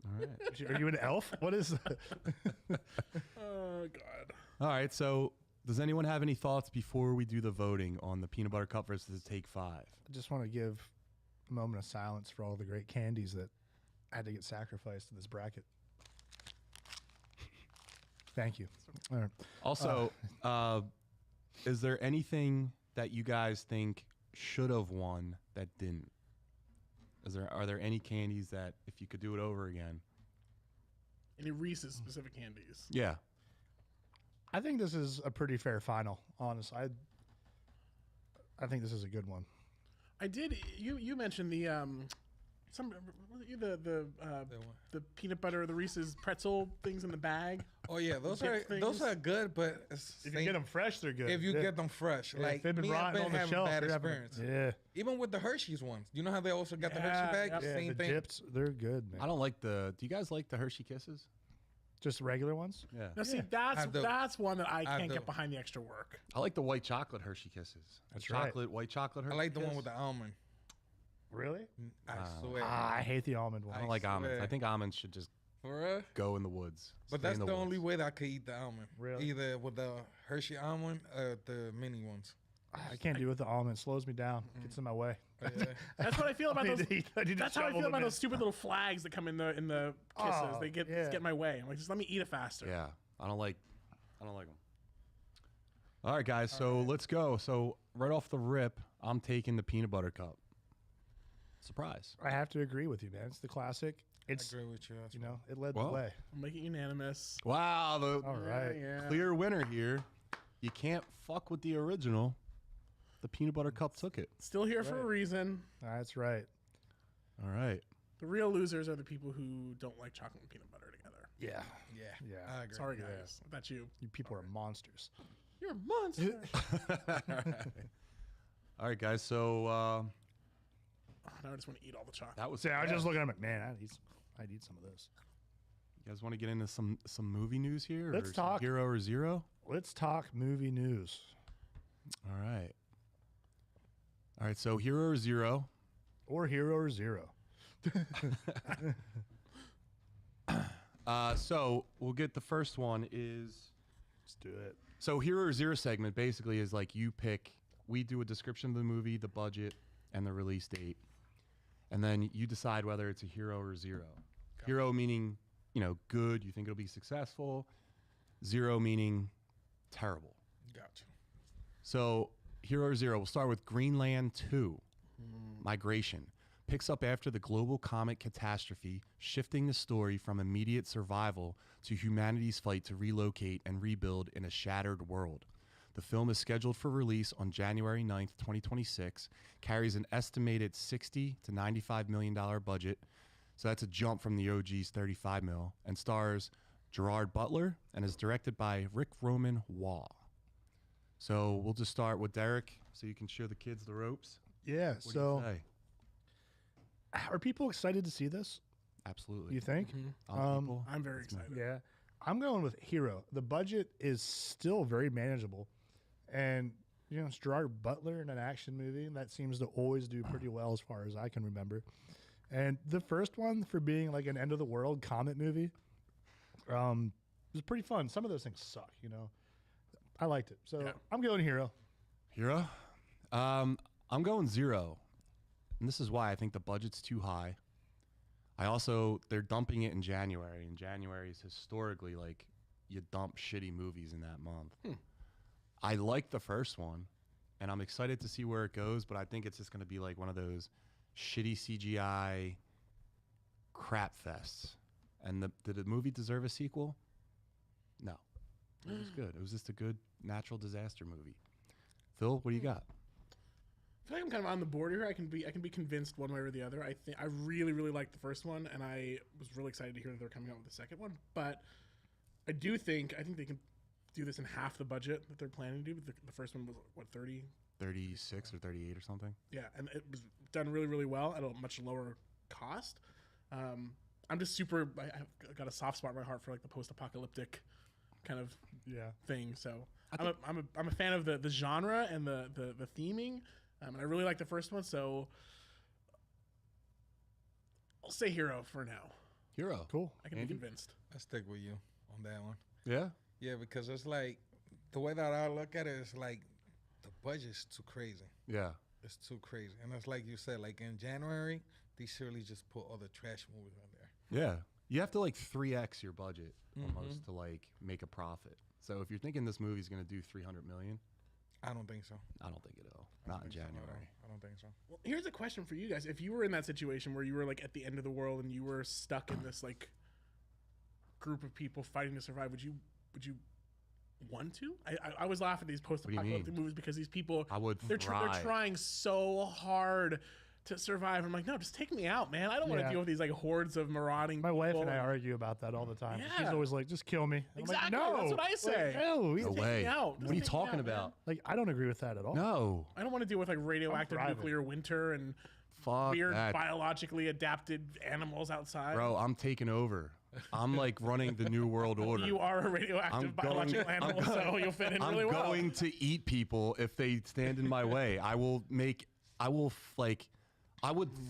All right. Are you an elf? What is that? Oh God. All right. So, does anyone have any thoughts before we do the voting on the Peanut Butter Cup versus the Take 5? I just want to give a moment of silence for all the great candies that had to get sacrificed to this bracket. Thank you. All right. Also, is there anything that you guys think should have won that didn't? Are there any candies that, if you could do it over again? Any Reese's specific candies? Yeah. I think this is a pretty fair final, honestly. I think this is a good one. I did. You mentioned the the peanut butter, the Reese's pretzel things in the bag. Oh yeah, those Dip those things. are good, but it's If you get them fresh, they're good. if you Yeah. get them fresh, Yeah, like if they've been me, I've rotting been on the having shelf, bad you're having- experience. Yeah. Even with the Hershey's ones, you know how they also got the Yeah, Hershey bag, yep. Yeah, same the thing. dips, they're good, man. I don't like do you guys like the Hershey Kisses? Just regular ones? Yeah. Now, see, I do. that's one that I can't do. get behind the extra work. I like the white chocolate Hershey Kisses. That's The right. chocolate, white chocolate I Hershey like the one Kiss. with the almond. Really? I swear. I hate the almond one. I don't like almonds. I swear. think almonds should just For real? go in the woods. But Stay that's in the only woods. way that I could eat the almond. Really? Either with the Hershey almond or the mini ones. I can't do it with the almond. It slows me down. Gets in my way. That's what I feel about those. I need to That's how I shovel feel about them those stupid little flags that come in the kisses. Oh, They just yeah. get in my way. I'm like, just let me eat it faster. Yeah, I don't like them. All right, guys. So let's go. So right off the rip, I'm taking the peanut butter cup. Surprise. I have to agree with you, man. It's the classic. I It's agree with you. That's you know, it led Well, the way. I'll make it unanimous. Wow, the All right. Yeah. clear winner here. You can't fuck with the original. The peanut butter cup took it. Still here for a reason. That's right. All right. The real losers are the people who don't like chocolate and peanut butter together. Yeah. Yeah. Yeah. I agree. Sorry, guys. That's you. You people are monsters. You're a monster. All right, guys. So Now I just want to eat all the chocolate. that was. See, I was just looking at him like, man, I'd eat some of this. You guys want to get into some movie news here? Let's or some talk. Hero or Zero. Let's talk movie news. All right. All right. So Hero or Zero. Or Hero or Zero. So we'll get the first one is. Let's do it. So Hero or Zero segment basically is like you pick. We do a description of the movie, the budget, and the release date, and then you decide whether it's a hero or zero. Hero meaning, good. You think it'll be successful. Zero meaning terrible. Gotcha. So Hero or Zero. We'll start with Greenland 2. Migration picks up after the global comet catastrophe, shifting the story from immediate survival to humanity's fight to relocate and rebuild in a shattered world. The film is scheduled for release on January 9th, 2026, carries an estimated $60 to $95 million budget, so that's a jump from the OG's $35 million, and stars Gerard Butler and is directed by Rick Roman Waugh. So we'll just start with Derek so you can show the kids the ropes. Yeah. What do So, you say? are people excited to see this? Absolutely. You think? People. I'm very excited. Yeah. I'm going with Hero. The budget is still very manageable. And, it's Gerard Butler in an action movie. And that seems to always do pretty well as far as I can remember. And the first one, for being like an end of the world comet movie, was pretty fun. Some of those things suck, I liked it. So I'm going Hero. Hero? I'm going Zero. And this is why I think the budget's too high. They're dumping it in January. And January is historically like you dump shitty movies in that month. I like the first one, and I'm excited to see where it goes, but I think it's just going to be like one of those shitty CGI crap fests. And did the movie deserve a sequel? No. It was good. It was just a good natural disaster movie. Phil, what do you got? I feel like I'm kind of on the border here. I can be convinced one way or the other. I think I really liked the first one, and I was really excited to hear that they're coming out with the second one. But I think they can do this in half the budget that they're planning to do. The first one was what 30, 36 or 38 or something. yeah, and it was done really well at a much lower cost. I'm just super. I've got a soft spot in my heart for like the post-apocalyptic kind of thing. So I'm a fan of the genre and the theming. And I really like the first one, so I'll say Hero for now. Hero. Cool. I can be convinced. I stick with you on that one. Yeah? Yeah, because it's like the way that I look at it is like the budget's too crazy. Yeah. It's too crazy, and it's like you said, like in January, they surely just put all the trash movies on there. Yeah. You have to like 3x your budget almost to like make a profit. So if you're thinking this movie's going to do 300 million, I don't think so. I don't think it'll. Not in January. I don't think so. Well, here's a question for you guys: if you were in that situation where you were like at the end of the world and you were stuck in this like group of people fighting to survive, would you want to? I always laugh at these post-apocalyptic movies because these people I would they're thrive. trying so hard to survive. I'm like, no, just take me out, man. I don't want to Yeah. deal with these like hordes of marauding. My wife and I people. argue about that all the time. She's Yeah. always like, just kill me. I'm like, Exactly. no. That's what I say. Like, no. No Take way. me out. What are you Just take me talking out, man. about? Like, I don't agree with that at all. No. I don't want to deal with like radioactive thriving. nuclear winter and Fuck weird that. biologically adapted animals outside. Bro, I'm taking over. I'm like running the new world order. You are a radioactive biological animal, so you'll fit in really I'm well. going to eat people if they stand in my way. I would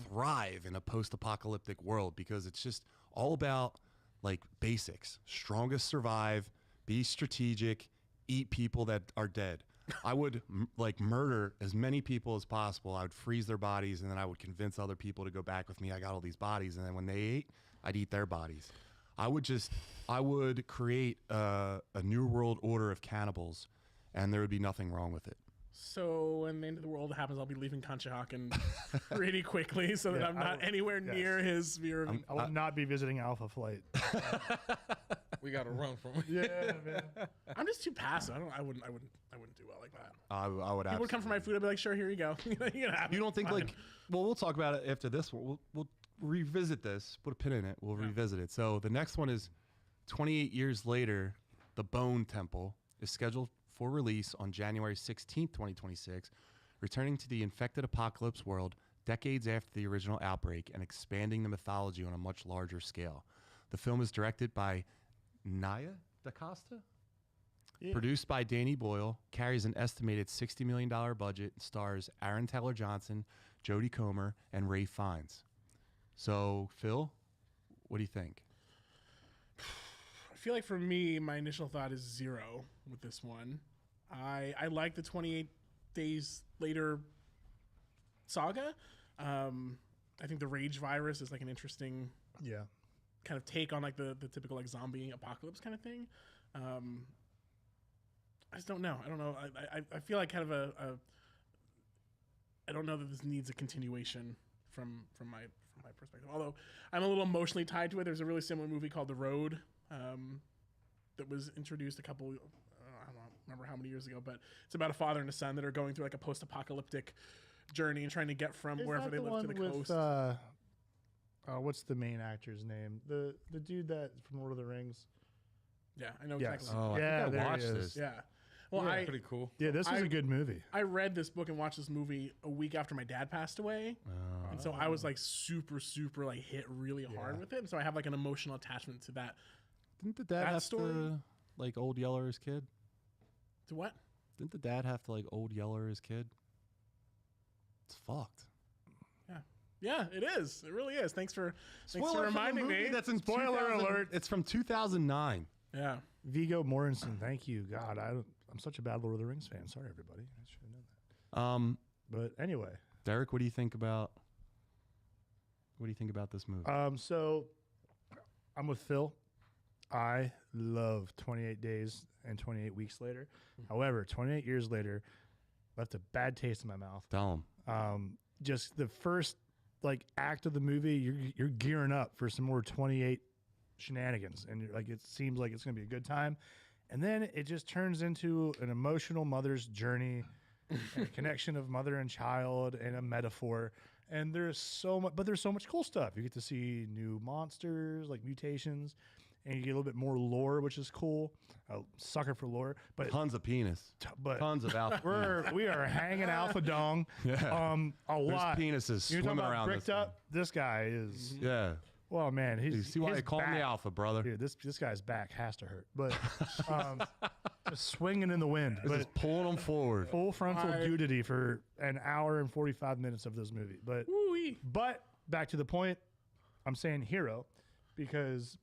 thrive in a post-apocalyptic world because it's just all about like basics. Strongest survive, be strategic, eat people that are dead. I would like murder as many people as possible. I would freeze their bodies, and then I would convince other people to go back with me. I got all these bodies, and then when they ate, I'd eat their bodies. I would create a new world order of cannibals, and there would be nothing wrong with it. So when the end of the world happens, I'll be leaving Conshohocken pretty quickly so that Yeah, I'm not anywhere near his sphere of... I will not be visiting Alpha Flight. We got to run from it. Yeah, man. I'm just too passive. I wouldn't do well like that. I would. People would come for my food. I'd be like, sure, here you go. You don't think like? Well, we'll talk about it after this. We'll revisit this. Put a pin in it. We'll revisit it. So the next one is 28 years later. The Bone Temple is scheduled for release on January 16th, 2026, returning to the infected apocalypse world decades after the original outbreak and expanding the mythology on a much larger scale. The film is directed by Naya DaCosta, produced by Danny Boyle, carries an estimated $60 million budget, and stars Aaron Taylor Johnson, Jodie Comer, and Ray Fiennes. So, Phil, what do you think? I feel like for me, my initial thought is 0 with this one. I like the 28 days later saga. I think the rage virus is like an interesting kind of take on like the typical like zombie apocalypse kind of thing. I just don't know. I don't know. I feel like kind of I don't know that this needs a continuation from my perspective. Although I'm a little emotionally tied to it. There's a really similar movie called The Road that was introduced a couple, I don't remember how many years ago, but it's about a father and a son that are going through like a post-apocalyptic journey and trying to get from wherever they live to the coast. What's the main actor's name? The dude that from Lord of the Rings. Yeah, I know Yes. exactly. Oh, Yeah, I think there I he watched is. this. Yeah. Well, Yeah. Pretty cool. Yeah, this was a good movie. I read this book and watched this movie a week after my dad passed away. And so I was like super like hit really hard with it. And so I have like an emotional attachment to that. Didn't the dad That have story? to like old yeller his kid? To what? Didn't the dad have to like old yeller his kid? It's fucked. Yeah, it is. It really is. Thanks for Spoiler for the reminding movie me. That's in Spoiler 2000 alert. It's from 2009. Yeah. Viggo Mortensen, thank you. God, I'm such a bad Lord of the Rings fan. Sorry, everybody. I should have known that. But anyway, Derek, what do you think about this movie? so I'm with Phil. I love 28 Days and 28 Weeks Later. However, 28 years later left a bad taste in my mouth. Tell him. Just the first like act of the movie, you're gearing up for some more 28 shenanigans, and like it seems like it's gonna be a good time, and then it just turns into an emotional mother's journey, and a connection of mother and child, and a metaphor. And there's so much cool stuff. You get to see new monsters, like mutations, and you get a little bit more lore, which is cool. A sucker for lore, but Tons of penis. but Tons of alpha. we are hanging alpha dong. Yeah. A There's lot. penises You're swimming talking about around bricked this up. This guy is. thing. Yeah. Well, man, You see why his they call him the back- alpha, brother? Dude, this guy's back has to hurt, but just swinging in the wind. But Just pulling them forward. full frontal I- nudity for an hour and 45 minutes of this movie. But Woo-wee. back to the point, I'm saying hero because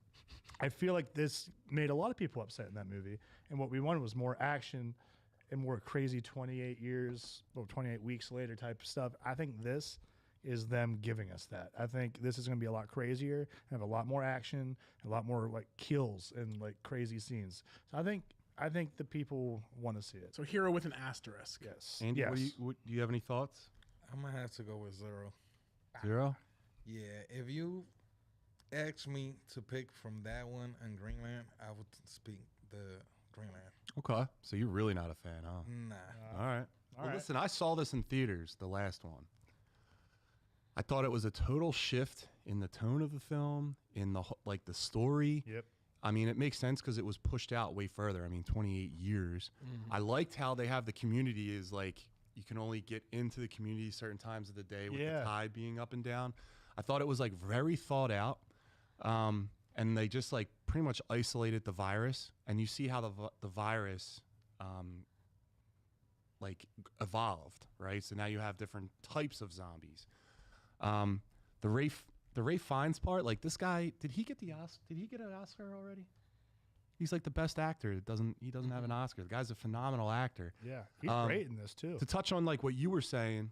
I feel like this made a lot of people upset in that movie. And what we wanted was more action and more crazy 28 years or 28 weeks later type stuff. I think this is them giving us that. I think this is going to be a lot crazier and have a lot more action, a lot more like kills and like crazy scenes. So I think the people want to see it. So hero with an asterisk. Yes. Andy, yes. do you have any thoughts? I'm gonna have to go with 0. 0? Yeah, if you ask me to pick from that one and Greenland, I would speak the Greenland. Okay. So you're really not a fan, huh? Nah. All right. Well, right. listen, I saw this in theaters, the last one. I thought it was a total shift in the tone of the film, in the the story. Yep. I mean, it makes sense because it was pushed out way further. I mean, 28 years. I liked how they have the community is like you can only get into the community certain times of the day with Yeah. the tide being up and down. I thought it was like very thought out. And they just like pretty much isolated the virus, and you see how the virus like evolved, right? So now you have different types of zombies. The Ray Fiennes part, like this guy, did he get an Oscar already? He's like the best actor. He doesn't have an Oscar. The guy's a phenomenal actor. Yeah, he's great in this too. To touch on like what you were saying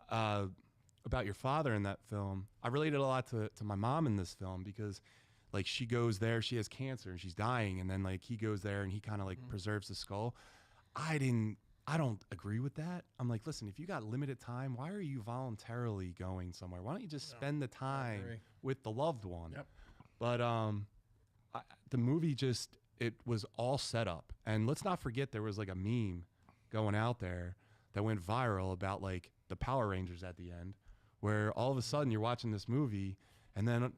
about your father in that film, I related a lot to my mom in this film because like she goes there, she has cancer and she's dying, and then like he goes there and he kind of like preserves the skull. I don't agree with that. I'm like, listen, if you got limited time, why are you voluntarily going somewhere? Why don't you just spend the time with the loved one? Yep. But the movie it was all set up. And let's not forget there was like a meme going out there that went viral about like the Power Rangers at the end, where all of a sudden you're watching this movie and then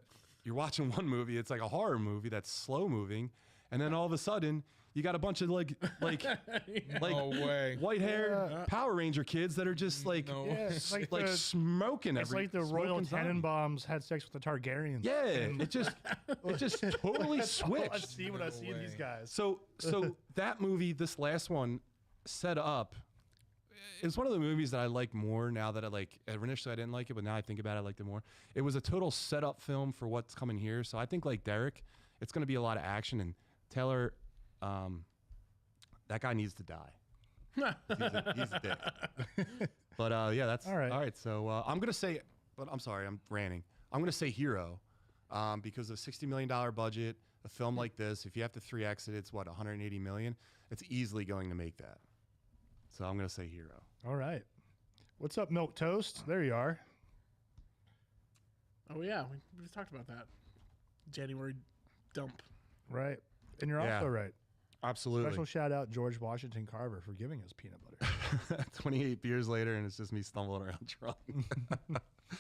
you're watching one movie, it's like a horror movie that's slow moving, and then all of a sudden you got a bunch of like No way. white haired Power Ranger kids that are just like it's like like the- smoking It's like the Royal Tenenbaums had sex with the Targaryens. Yeah, it just totally I switched. see when I see these guys. So that movie, this last one, set up. It's one of the movies that I like more now that I like. Initially, I didn't like it, but now I think about it, I liked it more. It was a total setup film for what's coming here. So I think, like Derek, it's going to be a lot of action. And Taylor, that guy needs to die. He's a dick. But yeah, that's All right. All right. So I'm gonna say, but I'm sorry, I'm ranting. I'm gonna say Hero, because of $60 million budget, a film like this, if you have to 3x it, it's what 180 million. It's easily going to make that. So I'm gonna say Hero. All right. What's up, Milk Toast? There you are. Oh yeah, we just talked about that. January dump. Right. And you're Yeah. also right. Absolutely. Special shout out George Washington Carver for giving us peanut butter. 28 beers later, and it's just me stumbling around drunk.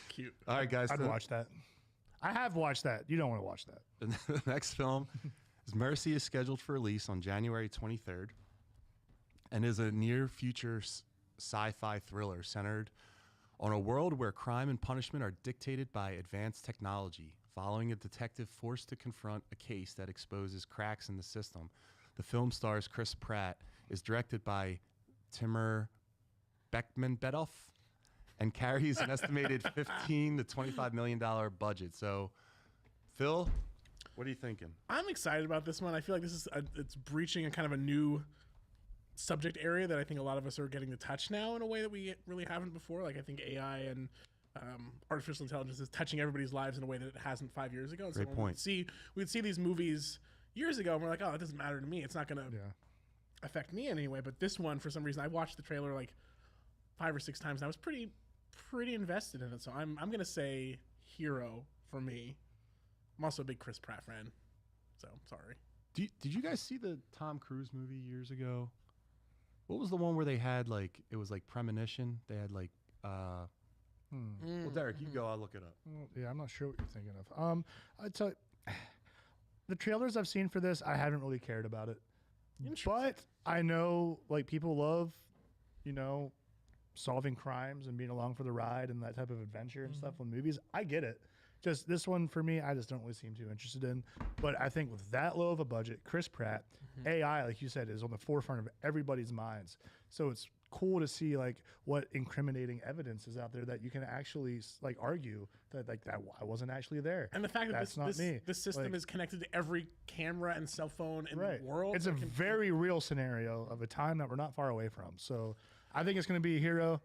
Cute. All right, guys. I'd watch that. I have watched that. You don't want to watch that. The next film is Mercy is scheduled for release on January 23rd and is a near future sci-fi thriller centered on a world where crime and punishment are dictated by advanced technology. Following a detective forced to confront a case that exposes cracks in the system, the film stars Chris Pratt, is directed by Timur Bekmambetov, and carries an estimated $15 to $25 million budget. So, Phil, what are you thinking? I'm excited about this one. I feel like this is it's breaching a kind of a new subject area that I think a lot of us are getting to touch now in a way that we really haven't before. Like I think AI and artificial intelligence is touching everybody's lives in a way that it hasn't 5 years ago. And Great so point. We'd see these movies years ago, and we're like, oh, it doesn't matter to me. It's not going to affect me in any way. But this one, for some reason, I watched the trailer like 5 or 6 times, and I was pretty invested in it. So I'm going to say Hero for me. I'm also a big Chris Pratt fan, so sorry. Did you guys see the Tom Cruise movie years ago? What was the one where they had like it was like premonition? They had like well, Derek, you go. I'll look it up. Well, yeah, I'm not sure what you're thinking of. I tell you, the trailers I've seen for this, I haven't really cared about it. But I know like people love, solving crimes and being along for the ride and that type of adventure and stuff in movies. I get it. Just this one for me, I just don't really seem too interested in. But I think with that low of a budget, Chris Pratt, AI, like you said, is on the forefront of everybody's minds. So it's cool to see like what incriminating evidence is out there that you can actually like argue that like that I wasn't actually there. And the fact that That's not me. this system Like- is connected to every camera and cell phone in the world. It's a that can- very real scenario of a time that we're not far away from. So I think it's going to be a Hero.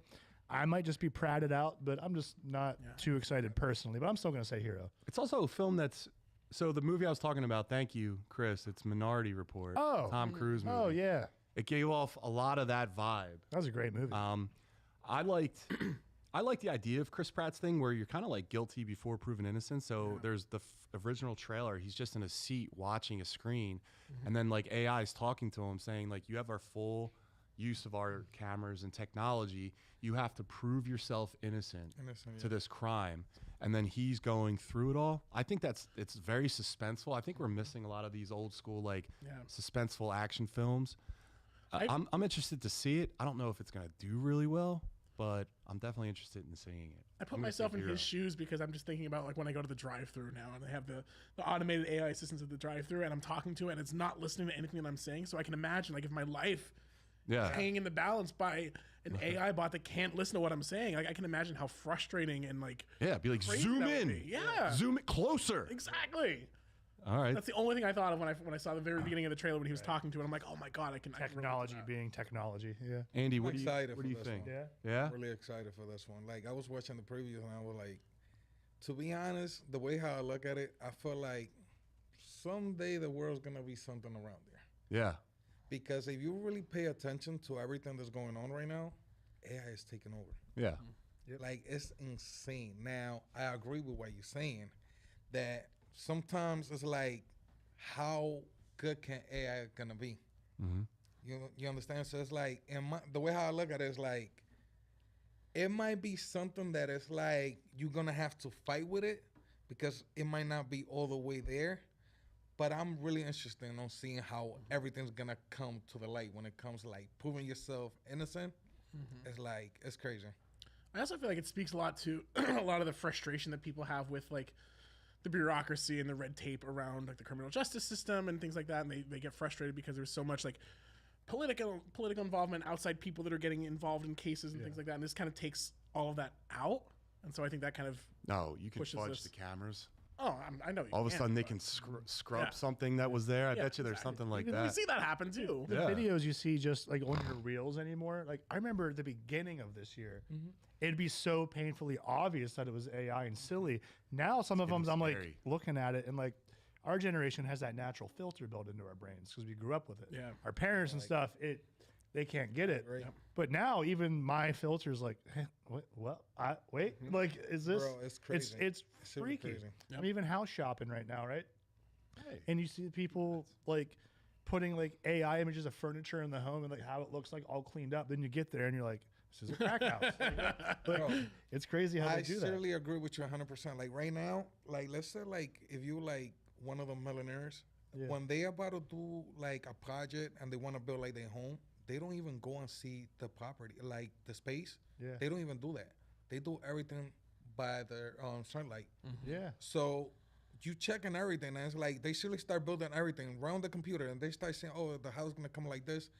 I might just be pratted out, but I'm just not too excited personally. But I'm still going to say Hero. It's also a film that's so the movie I was talking about. Thank you, Chris. It's Minority Report. Oh. Tom Cruise movie. Oh yeah, It gave off a lot of that vibe. that was a great movie. I liked the idea of Chris Pratt's thing where you're kind of like guilty before proven innocent. So there's the original trailer. He's just in a seat watching a screen, and then like AI is talking to him saying like, you have our full use of our cameras and technology. You have to prove yourself innocent to this crime. And then he's going through it all. I think it's very suspenseful. I think we're missing a lot of these old school like suspenseful action films. I'm interested to see it. I don't know if it's going to do really well, but I'm definitely interested in seeing it. I put myself in his shoes because I'm just thinking about like when I go to the drive-through now and they have the automated AI assistants at the drive-through and I'm talking to it and it's not listening to anything that I'm saying. So I can imagine like if my life is hanging in the balance by an AI bot that can't listen to what I'm saying, like I can imagine how frustrating and like be like crazy zoom that would in, be. Yeah, zoom it closer. exactly. All right. That's the only thing I thought of when I saw the very beginning of the trailer when he was talking to it. I'm like, oh my god, I can relate to Technology that. being technology. Yeah. Andy, what I'm do you excited what do for you this think? one. Yeah. Yeah. Really excited for this one. Like I was watching the previews and I was like, to be honest, the way how I look at it, I feel like someday the world's gonna be something around there. Yeah. Because if you really pay attention to everything that's going on right now, AI is taking over. Yeah. Like it's insane. Now I agree with what you're saying, that sometimes it's like, how good can AI gonna be? Mm-hmm. You understand? So it's like, the way how I look at it is like, it might be something that is like you're gonna have to fight with it because it might not be all the way there. But I'm really interested in seeing how everything's gonna come to the light when it comes to like proving yourself innocent. It's like it's crazy. I also feel like it speaks a lot to a lot of the frustration that people have with like the bureaucracy and the red tape around like the criminal justice system and things like that, and they get frustrated because there's so much like political involvement, outside people that are getting involved in cases and things like that, and this kind of takes all of that out. And so I think that kind of No, you can Pushes fudge this. the cameras. I know you All of a can, sudden, they but- can scrub Yeah. something that was there. I Yeah, bet you there's exactly. something like We that. see that happen too. The Yeah. videos you see just like on your reels anymore. Like I remember at the beginning of this year, it'd be so painfully obvious that it was AI and silly. Now some of them, getting I'm like scary. looking at it and like our generation has that natural filter built into our brains because we grew up with it. Yeah. Our parents and stuff, they can't get it. Right. But now even my filter's like, hey, what? Wait, like is this? Bro, it's crazy. It's super freaky. crazy. I'm even house shopping right now, right? Hey. And you see people like putting like AI images of furniture in the home and like how it looks like all cleaned up. Then you get there and you're like, this is a crack house. Like, Bro, it's crazy how I they do that. certainly agree with you 100%. Like right now, like let's say like if you like one of the millionaires, Yeah. when they about to do like a project and they want to build like their home, they don't even go and see the property, like the space. Yeah. They don't even do that. They do everything by their sunlight. Yeah. So you checking everything, and it's like they seriously start building everything around the computer, and they start saying, "Oh, the house is gonna come like this."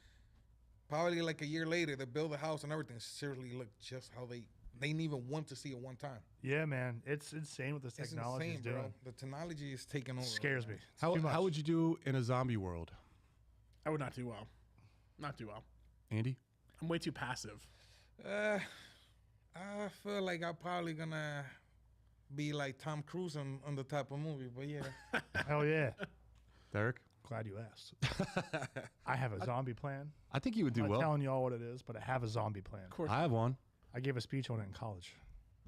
Probably like a year later, they build the house and everything seriously look just how they didn't even want to see it one time. Yeah, man. It's insane what this It's technology is insane, doing. bro. The technology is taking over. Scares right me. now. It's How too much. would you do in a zombie world, I would not do well. Not do well. Andy? I'm way too passive. I feel like I'm probably gonna be like Tom Cruise on the type of movie, but yeah. Hell yeah. Derek? Glad you asked. I have a zombie plan. I think you would do I'm not well. telling you all what it is, but I have a zombie plan. Of course. I have one. I gave a speech on it in college.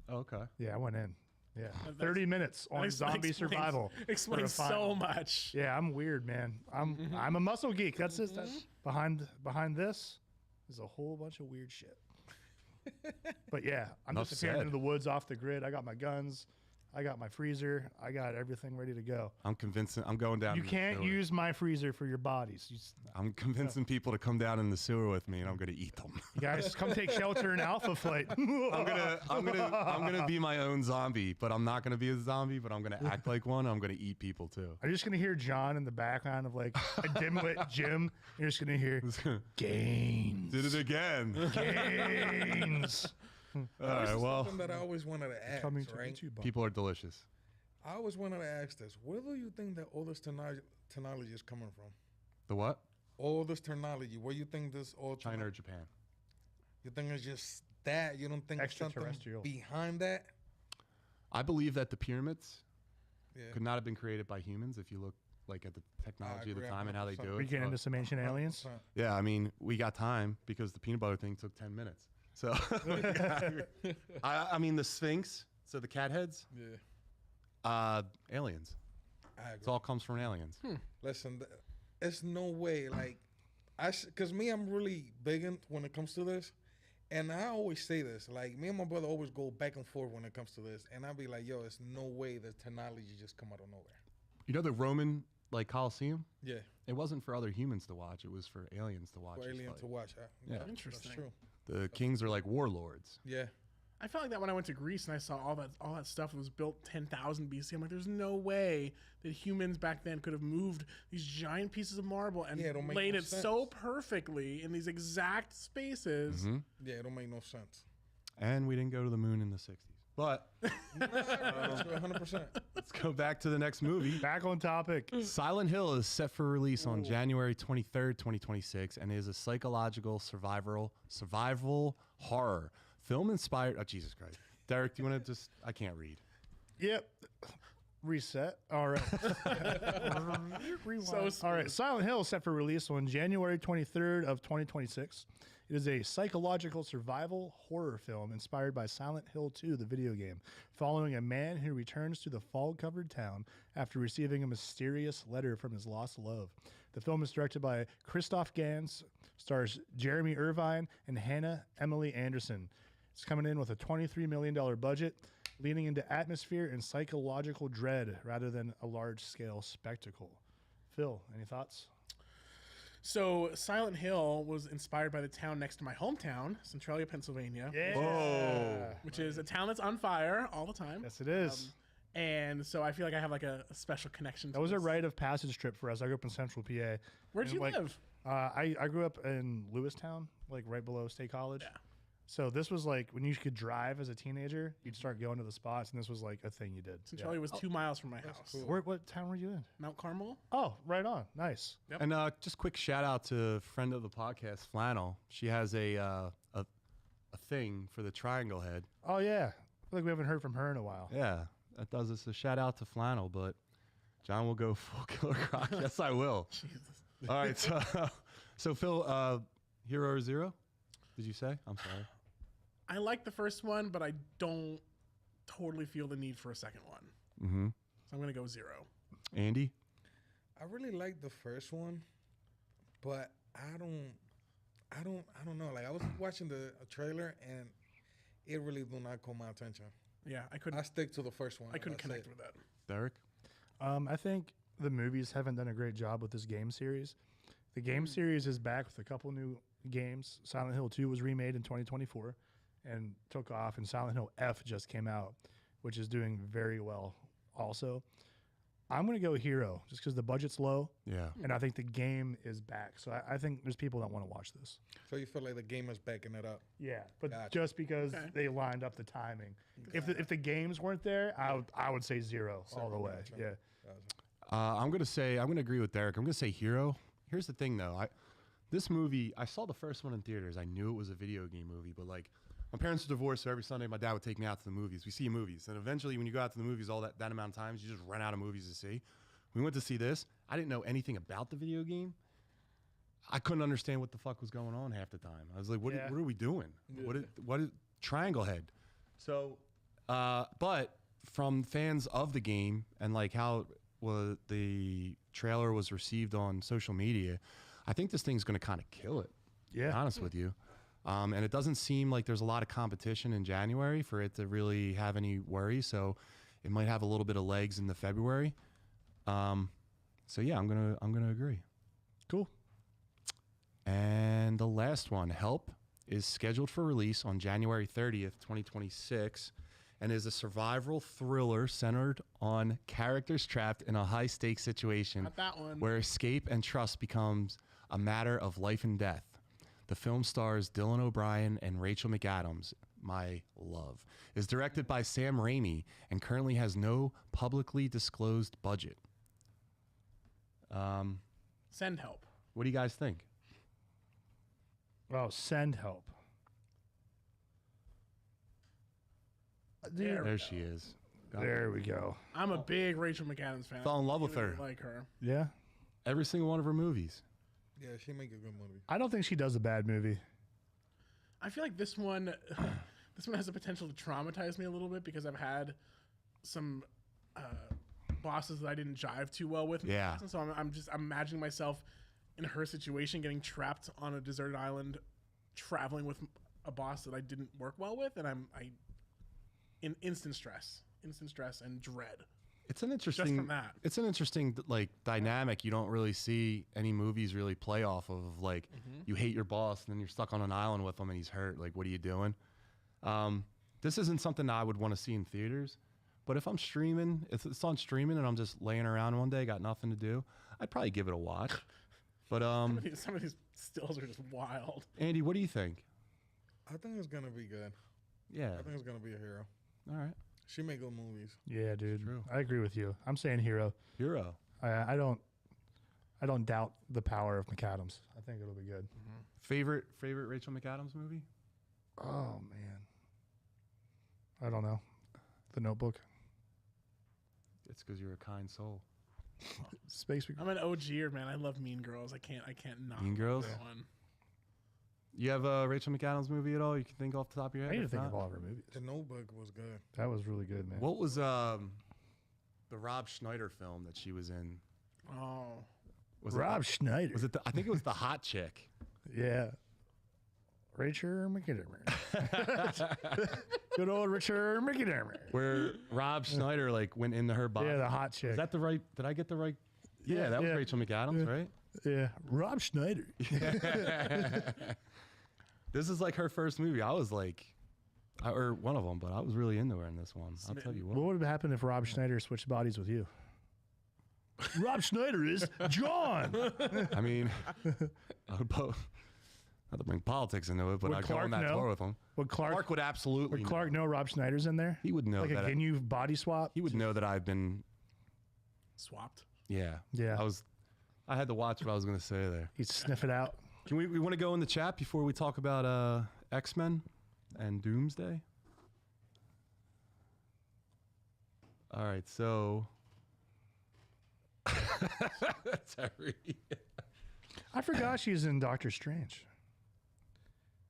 Oh, okay. Yeah, I went in. Yeah. That's- 30 minutes on That zombie explains- survival. for a Explains so final. much. Yeah, I'm weird, man. I'm a muscle geek. That's just that's behind this is a whole bunch of weird shit. But yeah, I'm Enough disappearing said. into the woods off the grid. I got my guns. I got my freezer. I got everything ready to go. I'm convincing. I'm going down. You in the can't sewer. use my freezer for your bodies. I'm convincing people to come down in the sewer with me, and I'm going to eat them. You guys come take shelter in Alpha Flight. I'm gonna be my own zombie, but I'm not gonna be a zombie. But I'm gonna act like one. I'm gonna eat people too. I'm just gonna hear John in the background of like a dimlit gym. You're just gonna hear gains, Did it again. gains. All right. Well, Something that I always wanted to ask, Coming to right? YouTube. people are delicious. I always wanted to ask this: where do you think that all this technology is coming from? The what? All this technology. Where you think this all? China or Japan? You think it's just that? You don't think there's something Extraterrestrial. behind that? I believe that the pyramids Yeah. could not have been created by humans. If you look like at the technology of the agree time and how they 100%. do We it. get into some ancient aliens. 100%. Yeah, I mean, we got time because the peanut butter thing took 10 minutes. So, I mean, the Sphinx, so the cat heads, Yeah. aliens. I agree. It all comes from aliens. Listen, it's no way. Like, because me, I'm really big in when it comes to this. And I always say this. Like, me and my brother always go back and forth when it comes to this. And I'll be like, yo, it's no way the technology just come out of nowhere. You know the Roman like Colosseum? Yeah. It wasn't for other humans to watch. It was for aliens to watch. For this alien fight. to watch. Yeah. Interesting. That's true. The kings are like warlords. Yeah. I felt like that when I went to Greece and I saw all that stuff that was built 10,000 BC. I'm like, there's no way that humans back then could have moved these giant pieces of marble and Yeah, it don't make laid no it sense. so perfectly in these exact spaces. Yeah, it don't make no sense. And we didn't go to the moon in the 60s. But 100%. let's go back to the next movie. Back on topic. Silent Hill is set for release on January 23rd, 2026, and is a psychological survival horror film inspired. Oh, Jesus Christ. Derek, do you want to just. I can't read. Yep. Reset. All right. Rewind. So smooth. All right. Silent Hill is set for release on January 23rd of 2026. It is a psychological survival horror film inspired by Silent Hill 2, the video game, following a man who returns to the fog-covered town after receiving a mysterious letter from his lost love. The film is directed by Christoph Gans, stars Jeremy Irvine and Hannah Emily Anderson. It's coming in with a $23 million budget, leaning into atmosphere and psychological dread rather than a large-scale spectacle. Phil, any thoughts? So Silent Hill was inspired by the town next to my hometown, Centralia, Pennsylvania, which is a town that's on fire all the time. Yes, it is. And so I feel like I have like a special connection to That was a this. rite of passage trip for us. I grew up in Central PA. Where'd And, you like, live? I grew up in Lewistown, like right below State College. Yeah. So this was like when you could drive as a teenager, you'd start going to the spots, and this was like a thing you did. Centralia was 2 miles from my house. What town were you in? Mount Carmel? Oh, right on. Nice. Yep. And just quick shout out to friend of the podcast, Flannel. She has a thing for the triangle head. Oh yeah. I feel like we haven't heard from her in a while. Yeah, that does us a shout out to Flannel, but John will go full Killer Croc. Yes, I will. Jesus. All right, so Phil, Hero Zero, did you say? I'm sorry. I like the first one, but I don't totally feel the need for a second one. Mm-hmm. So I'm going to go 0. Andy? I really like the first one, but I don't know. Like I was watching the trailer and it really do not caught my attention. Yeah, I I couldn't stick to the first one. I couldn't That's connect it. with that. Derek? I think the movies haven't done a great job with this game series. The game series is back with a couple new games. Silent Hill 2 was remade in 2024 and took off, and Silent Hill F just came out, which is doing very well also. I'm going to go Hero just because the budget's low, Yeah. and I think the game is back. So I think there's people that want to watch this. So you feel like the game is backing it up? Yeah, but Gotcha. just because Okay. they lined up the timing. If the games weren't there, I would say 0 all the way. Gotcha. Yeah. I'm gonna agree with Derek. I'm gonna say Hero. Here's the thing, though. This movie, I saw the first one in theaters. I knew it was a video game movie, but like, my parents were divorced, so every Sunday my dad would take me out to the movies. We see movies, and eventually, when you go out to the movies all that amount of times, you just run out of movies to see. We went to see this. I didn't know anything about the video game. I couldn't understand what the fuck was going on half the time. I was like, what are we doing? What is Triangle Head? So, but from fans of the game and like how the trailer was received on social media, I think this thing's going to kind of kill it. To be honest with you. And it doesn't seem like there's a lot of competition in January for it to really have any worry. So it might have a little bit of legs in the February. So yeah, I'm gonna agree. Cool. And the last one, Help, is scheduled for release on January 30th, 2026, and is a survival thriller centered on characters trapped in a high-stakes situation Not that one. where escape and trust becomes a matter of life and death. The film stars Dylan O'Brien and Rachel McAdams, my love, is directed by Sam Raimi and currently has no publicly disclosed budget. Send help. What do you guys think? Oh, send help. Dude, There she is. there we go. I'm a big Rachel McAdams fan. Fell in love with Really her. Like her. Yeah. Every single one of her movies. Yeah, she make a good movie. I don't think she does a bad movie. I feel like this one has the potential to traumatize me a little bit because I've had some bosses that I didn't jive too well with. in the Yeah. past, and so I'm imagining myself in her situation, getting trapped on a deserted island, traveling with a boss that I didn't work well with, and I'm in instant stress and dread. It's an interesting. from that. It's an interesting like dynamic. You don't really see any movies really play off of. Like, you hate your boss, and then you're stuck on an island with him, and he's hurt. Like, what are you doing? This isn't something that I would want to see in theaters. But if I'm streaming, if it's on streaming, and I'm just laying around one day, got nothing to do, I'd probably give it a watch. But Some of these stills are just wild. Andy, what do you think? I think it's gonna be good. Yeah. I think it's gonna be a hero. All right. She make good movies. Yeah, dude. True. I agree with you. I'm saying hero. Hero. I don't doubt the power of McAdams. I think it'll be good. Favorite Rachel McAdams movie? Oh man. I don't know. The Notebook. It's because you're a kind soul. Space. I'm an OG'er, man. I love Mean Girls. I can't not. Mean love Girls? that one. You have a Rachel McAdams movie at all you can think off the top of your I head? need to If think not- of all of her movies. The Notebook was good. That was really good, man. What was the Rob Schneider film that she was in? Oh, Was Rob it Schneider. the, was it? I think it was the hot chick. Yeah. Rachel McAdams. Good old Richard McAdams. Where Rob Schneider like went into her body. Yeah, the hot chick. Is that the right? Did I get the right? Yeah, that was yeah. Rachel McAdams, right? Yeah, Rob Schneider. This is like her first movie. I was like, or one of them, but I was really into her in this one. I'll tell you What what. would have happened if Rob Schneider switched bodies with you? Rob Schneider is John. I mean, I would not to bring politics into it, but Would I'd go Clark on that know? tour with him. Would Clark would absolutely. would Clark know Rob Schneider's in there? He would know Like that. can you body swap? He would know that I've been. swapped. Yeah. Yeah. I had to watch what I was going to say there. He'd sniff it out. Can we want to go in the chat before we talk about X-Men and Doomsday? All right, so Terry. I forgot she's in Doctor Strange.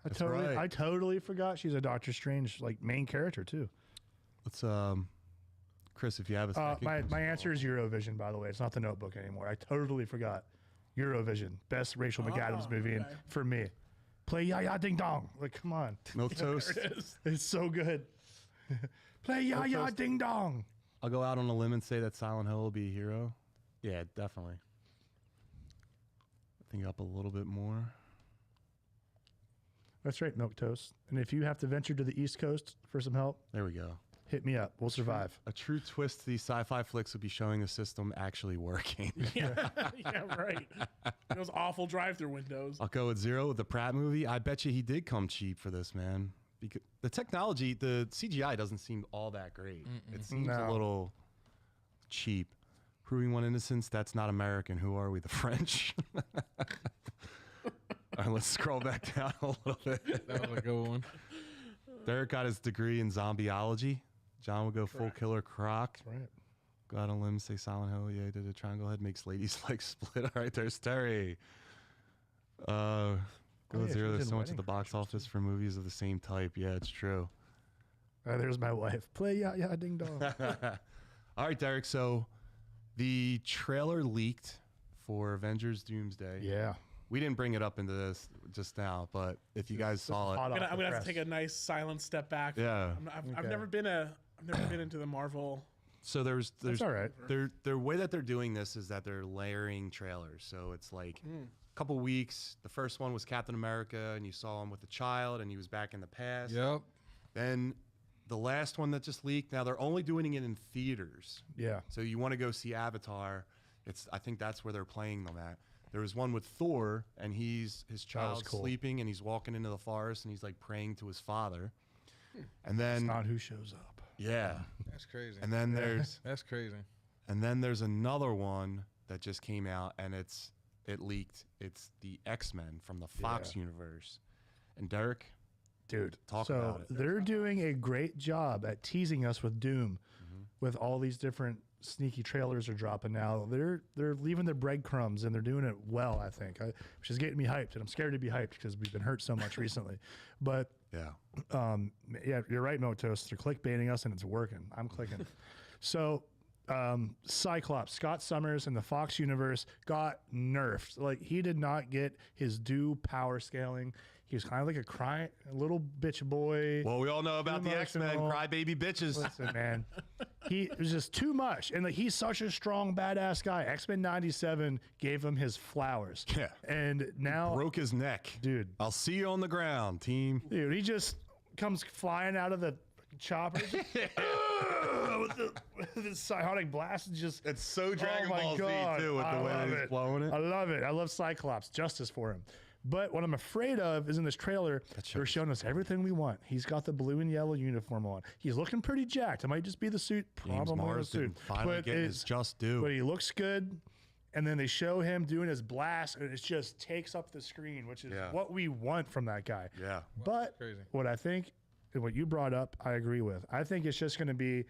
That's right. I totally forgot she's a Doctor Strange like main character too. Let's Chris, if you have a second. My answer is Eurovision, by the way. It's not The Notebook anymore. I totally forgot. Eurovision, best Rachel McAdams movie, and okay. for me, play Ya Ya Ding Dong. Like, come on, Milk toast. There it is. it's so good. Play Ya Ya Ding Dong. I'll go out on a limb and say that Silent Hill will be a hero. Yeah, definitely. I think up a little bit more. That's right, Milk Toast. And if you have to venture to the East Coast for some help, There we go. hit me up. We'll survive. A true twist to these sci-fi flicks would be showing the system actually working. Yeah, yeah, right. Those awful drive-through windows. I'll go with 0 with the Pratt movie. I bet you he did come cheap for this, man. Because the technology, the CGI doesn't seem all that great. It seems a No. little cheap. Proving one innocence, that's not American. Who are we? The French? All right, let's scroll back down a little bit. That was a good one. Derek got his degree in zombieology. John would go full killer croc. Right. Go out on a limb, say Silent Hill. Yeah, he did a triangle head, makes ladies like split. All right, there's Terry. Go yeah, she 0. was There's in so much at Wedding the box office for movies of the same type. Yeah, it's true. There's my wife. Play Ya Ya Ding Dong. All right, Derek. So the trailer leaked for Avengers Doomsday. Yeah. We didn't bring it up into this just now, but if you guys saw it, Hot I'm off gonna, the I'm gonna have press. to take a nice silent step back. yeah. I've Okay. never been into the Marvel. So there's That's all right. the way that they're doing this is that they're layering trailers. So it's like a couple weeks. The first one was Captain America, and you saw him with a child, and he was back in the past. Yep. Then the last one that just leaked. Now they're only doing it in theaters. Yeah. So you want to go see Avatar? I think that's where they're playing them at. There was one with Thor, and his child's cool. sleeping, and he's walking into the forest, and he's like praying to his father. And then It's not who shows up. yeah, That's crazy. and then That's crazy. there's another one that just came out, and it leaked. It's the X-Men from the Fox universe. And Derek, Dude, Talk so about it. they're doing a great job at teasing us with Doom, with all these different sneaky trailers are dropping now. They're leaving their breadcrumbs and they're doing it well, I think, which is getting me hyped. And I'm scared to be hyped because we've been hurt so much recently. But yeah, yeah, you're right, Motos. They're clickbaiting us and it's working. I'm clicking. So Cyclops, Scott Summers in the Fox universe got nerfed. Like he did not get his due power scaling. He was kind of like a little bitch boy. well, we all know about the X-Men, Emotional. crybaby bitches. Listen, man, it was just too much. And like, he's such a strong, badass guy. X-Men 97 gave him his flowers. Yeah. And now, Broke his neck, dude, I'll see you on the ground, team. he just comes flying out of the chopper with the psionic blast and just. It's so Dragon Oh my Ball God. Z too, with I the way love that he's it. blowing it. I love it. I love Cyclops. Justice for him. But what I'm afraid of is in this trailer, they're showing us everything we want. He's got the blue and yellow uniform on. He's looking pretty jacked. It might just be the suit, James probably the Marsden suit. finally getting his just due. But he looks good. And then they show him doing his blast, and it just takes up the screen, which is what we want from that guy. Yeah. But what I think, and what you brought up, I agree with. I think it's just going to be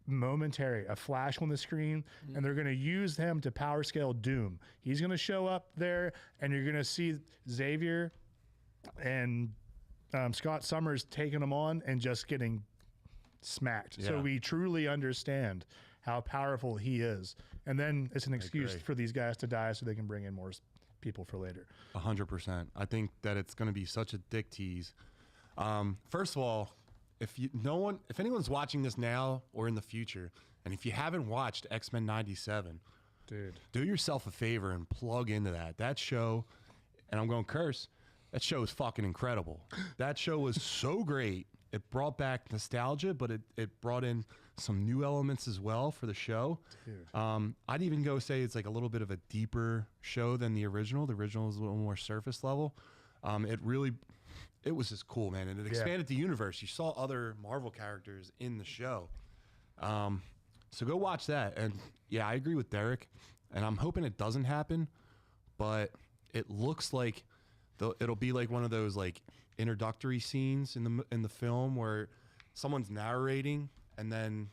momentary, a flash on the screen, and they're going to use him to power scale Doom. He's going to show up there, and you're going to see Xavier and Scott Summers taking him on and just getting smacked. So we truly understand how powerful he is. And then it's an excuse for these guys to die so they can bring in more people for later. 100%. I think that it's going to be such a dick tease. First of all, if anyone's watching this now or in the future, and if you haven't watched X-Men 97, dude, do yourself a favor and plug into that. That show, and I'm going to curse, that show is fucking incredible. That show was so great. It brought back nostalgia, but it brought in some new elements as well for the show. I'd even go say it's like a little bit of a deeper show than the original. The original is a little more surface level. It was just cool, man. And it expanded the universe. You saw other Marvel characters in the show. So go watch that. And yeah, I agree with Derek. And I'm hoping it doesn't happen, but it looks like it'll be like one of those like introductory scenes in the film where someone's narrating and then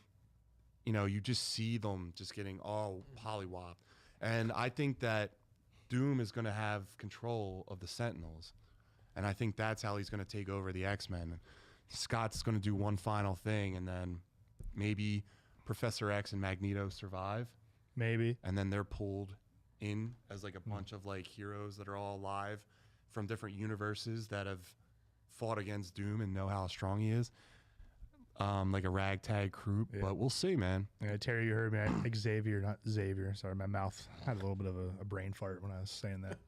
you just see them just getting all pollywopped. And I think that Doom is going to have control of the Sentinels, and I think that's how he's going to take over the X-Men. Scott's going to do one final thing, and then maybe Professor X and Magneto survive, and then they're pulled in as like a bunch of like heroes that are all alive from different universes that have fought against Doom and know how strong he is. Like a ragtag group, but we'll see, man. Yeah, Terry, you heard me. Xavier, not Xavier. Sorry, my mouth had a little bit of a brain fart when I was saying that.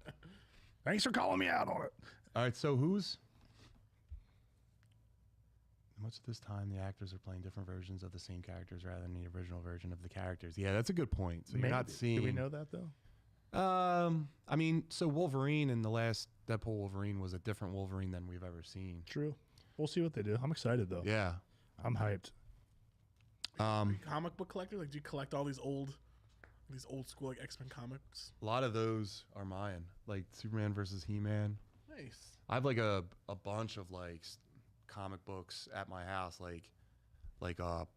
Thanks for calling me out on it. All right, so much of this time the actors are playing different versions of the same characters rather than the original version of the characters. Yeah, that's a good point. So you're not seeing. Do we know that though? I mean, so Wolverine in the last Deadpool Wolverine was a different Wolverine than we've ever seen. True. We'll see what they do. I'm excited though. Yeah. I'm hyped. Comic book collector? Like, do you collect all these old school like X-Men comics? A lot of those are mine, like Superman versus He-Man. Nice. I have like a bunch of like comic books at my house, like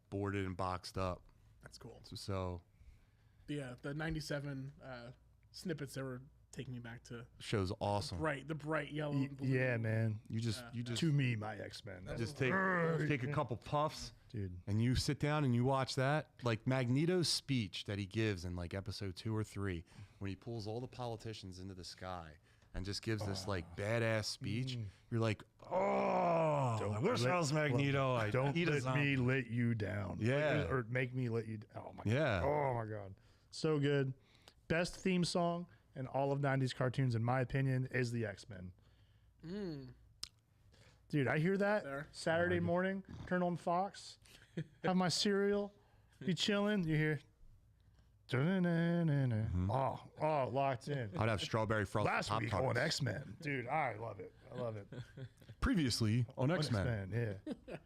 boarded and boxed up. That's cool. So the 97 snippets that were taking me back to show's awesome. The bright yellow. And blue. Yeah, man. You just to me, my X-Men. Just take a couple puffs, dude, and you sit down and you watch that. Like Magneto's speech that he gives in like episode 2 or 3, when he pulls all the politicians into the sky and just gives this like badass speech. You're like, I wish I was Magneto. Don't let me let you down. Yeah, or make me let you. Oh my. Yeah. God. Oh my God. So good. Best theme song in all of 90s cartoons, in my opinion, is the X-Men. Dude, I hear that Saturday morning, turn on Fox, have my cereal, be chilling, you hear. Oh, locked in. I'd have strawberry frosted Last week on X-Men. Dude, I love it. Previously on X-Men. Yeah.